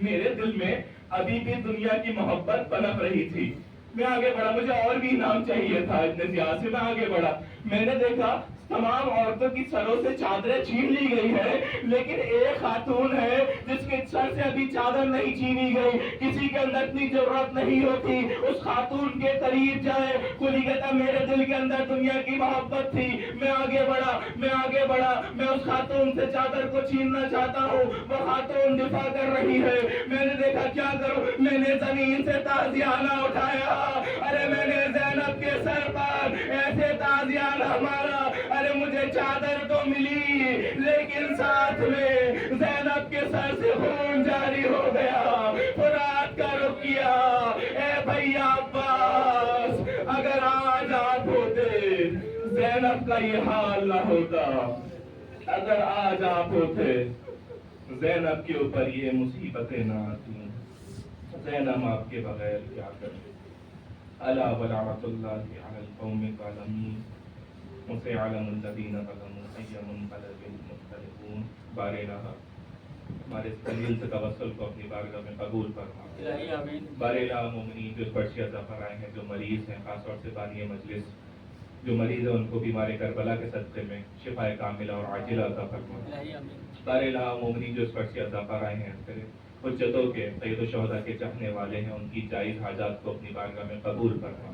میرے دل میں ابھی بھی دنیا کی محبت پنپ رہی تھی. میں آگے بڑھا، مجھے اور بھی انعام چاہیے تھا. اتنے زیادہ سے میں آگے بڑھا. میں نے دیکھا تمام عورتوں کی سروں سے چادریں چھین لی گئی ہے، لیکن ایک خاتون ہے جس کے سر سے ابھی چادر نہیں چھینی گئی. کسی کے اندر اتنی ضرورت نہیں ہوتی اس خاتون کے قریب جائے. خودی کہتا میرے دل کے اندر دنیا کی محبت تھی. میں آگے بڑھا، میں اس خاتون سے چادر کو چھیننا چاہتا ہوں. وہ خاتون دفاع کر رہی ہے. میں نے دیکھا کیا کروں، میں نے زمین سے تازیانہ اٹھایا. ارے میں نے زینب کے سر پر ایسے تازیانہ مارا. ارے مجھے چادر تو ملی لیکن ساتھ میں زینب کے سر سے خون جاری ہو گیا. فرات کا رخ کیا، اے بھیا عباس اگر آج آپ ہوتے زینب کا یہ حال نہ ہوتا. اگر آج آپ ہوتے زینب کے اوپر یہ مصیبتیں نہ آتی. زینب آپ کے بغیر کیا کرتے. الا ولعنۃ اللہ علی القوم الظالمین وسيعلم الذين ظلموا أي منقلب ينقلبون. بار الہ ہمارے اس دلیل سے توسل کو اپنی بارگاہ میں قبول فرما. بار الہ مومنین جو فرشی عزا پر آئے ہیں، جو مریض ہیں، خاص طور سے بانی مجلس جو مریض ہیں ان کو بیمار کربلا کے صدقے میں شفا کاملہ اور عاجلہ عطا فرما. بار الہ مومنین جو اس فرشی عزا پر آئے ہیں، تیرے حجتوں کے سید الشہداء کے چاہنے والے ہیں، ان کی جائز حاجات کو اپنی بارگاہ میں قبول فرما.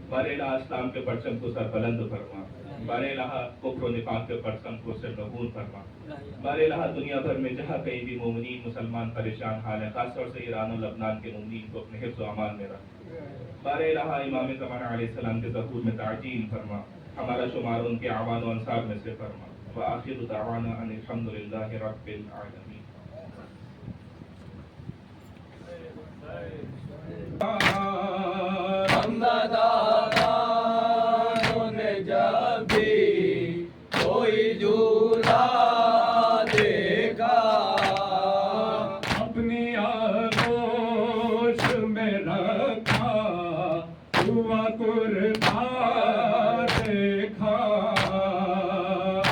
بار الہ اسلام کے پرچم کو سر بلند فرما. بار الہ کفر و نفاق کے پرچم کو سر نگون فرما. بار الہ دنیا بھر میں جہاں کہیں بھی مومنین مسلمان پریشان حال ہیں، خاص طور سے ایران و لبنان کے مومنین کو اپنے حفظ و امان میں رکھ. بار الہ امام زمانہ علیہ السلام کے ظہور میں تعجیل فرما. ہمارا شمار ان کے اعوان و انصار میں سے فرما. وآخر دعوانا ان الحمدللہ رب العالمین. جب بھی کوئی جھولا دیکھا اپنی آغوش میں رکھا ہوا کرتا دیکھا.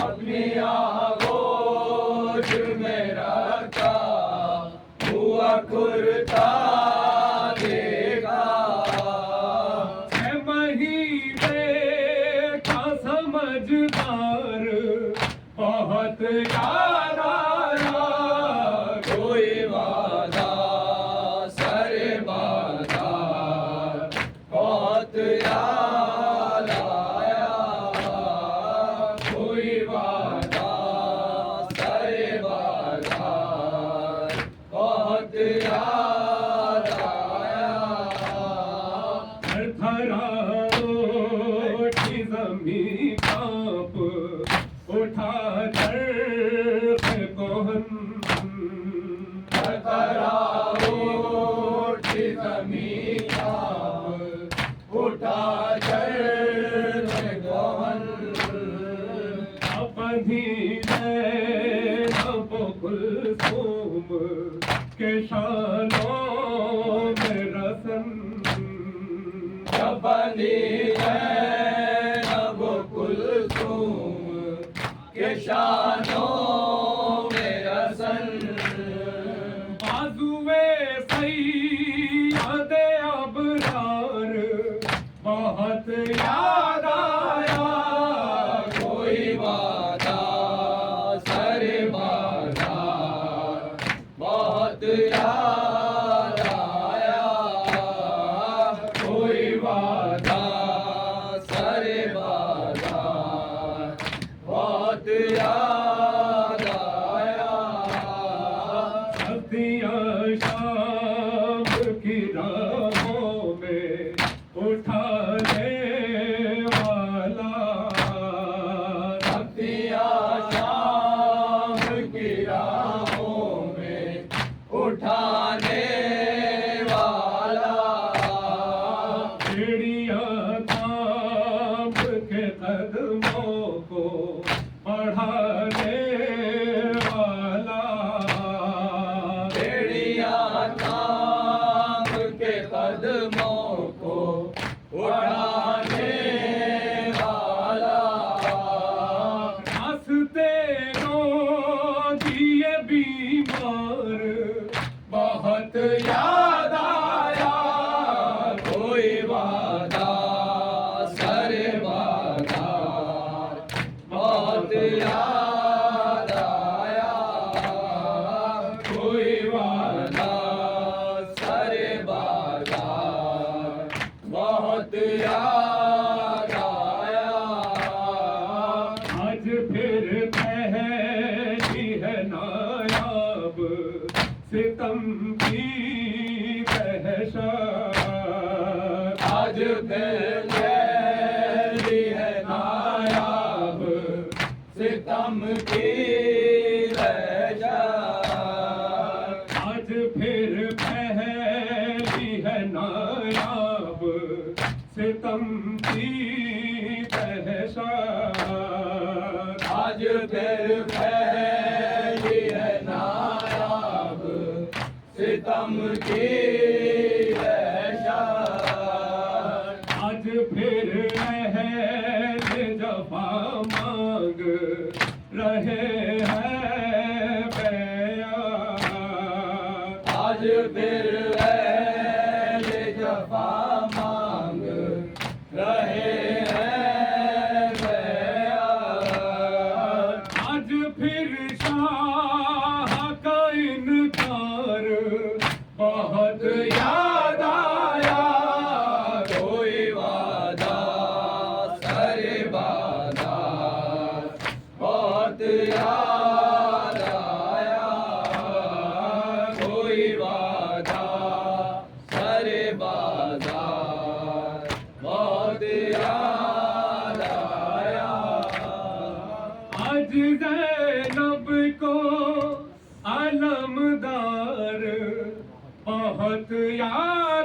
اپنی آغوش میں رکھا ہوا کرتا بہت یاد آیا کوئی وعدہ سر بازار. بہت یاد آیا کوئی وعدہ سر بازار. بہت یاد آیا ہر تھرا اٹھی زمین کانپ اٹھا کے شانوں میں رسن بندی ہے اب کلثوم کے شان بہت یاد آیا کوئی وعدہ سر بازار بہت یاد آیا کوئی وعدہ سر بازار بہت یاد آیا سبزیاں شام کی راہوں میں اٹھانے والا سبزیاں شام کی راہوں میں اٹھانے والا بیڑیاں تھام کے قدموں کو بڑھانے والا بیڑیاں تھام کے قدموں کو اٹھانے والا راستے نو دیے بیمار بہت یاد آیا کوئی وعدہ سر بازار بہت یاد آیا کوئی وعدہ سر بازار بہت یاد آیا آج پھر پہلی ہے نایاب ستم کی دہشت آج پھر پہلی ہے نایاب ستم کی دہشت آج پھر پہلی ہے نایاب ستم کی دہشت آج پھر پہلی ہے نایاب ستم کی دہشت آج پھر اہل جفا مانگ رہے ہیں بیعت آج پھر اہل جفا مانگ رہے ہیں بیعت آج پھر شاہ کا انکار بہت یاد آیا کوئی وعدہ سر بازار بہت یاد آیا کوئی وعدہ سر بازار بہت یاد آیا آج زینب کو علمدار بہت یاد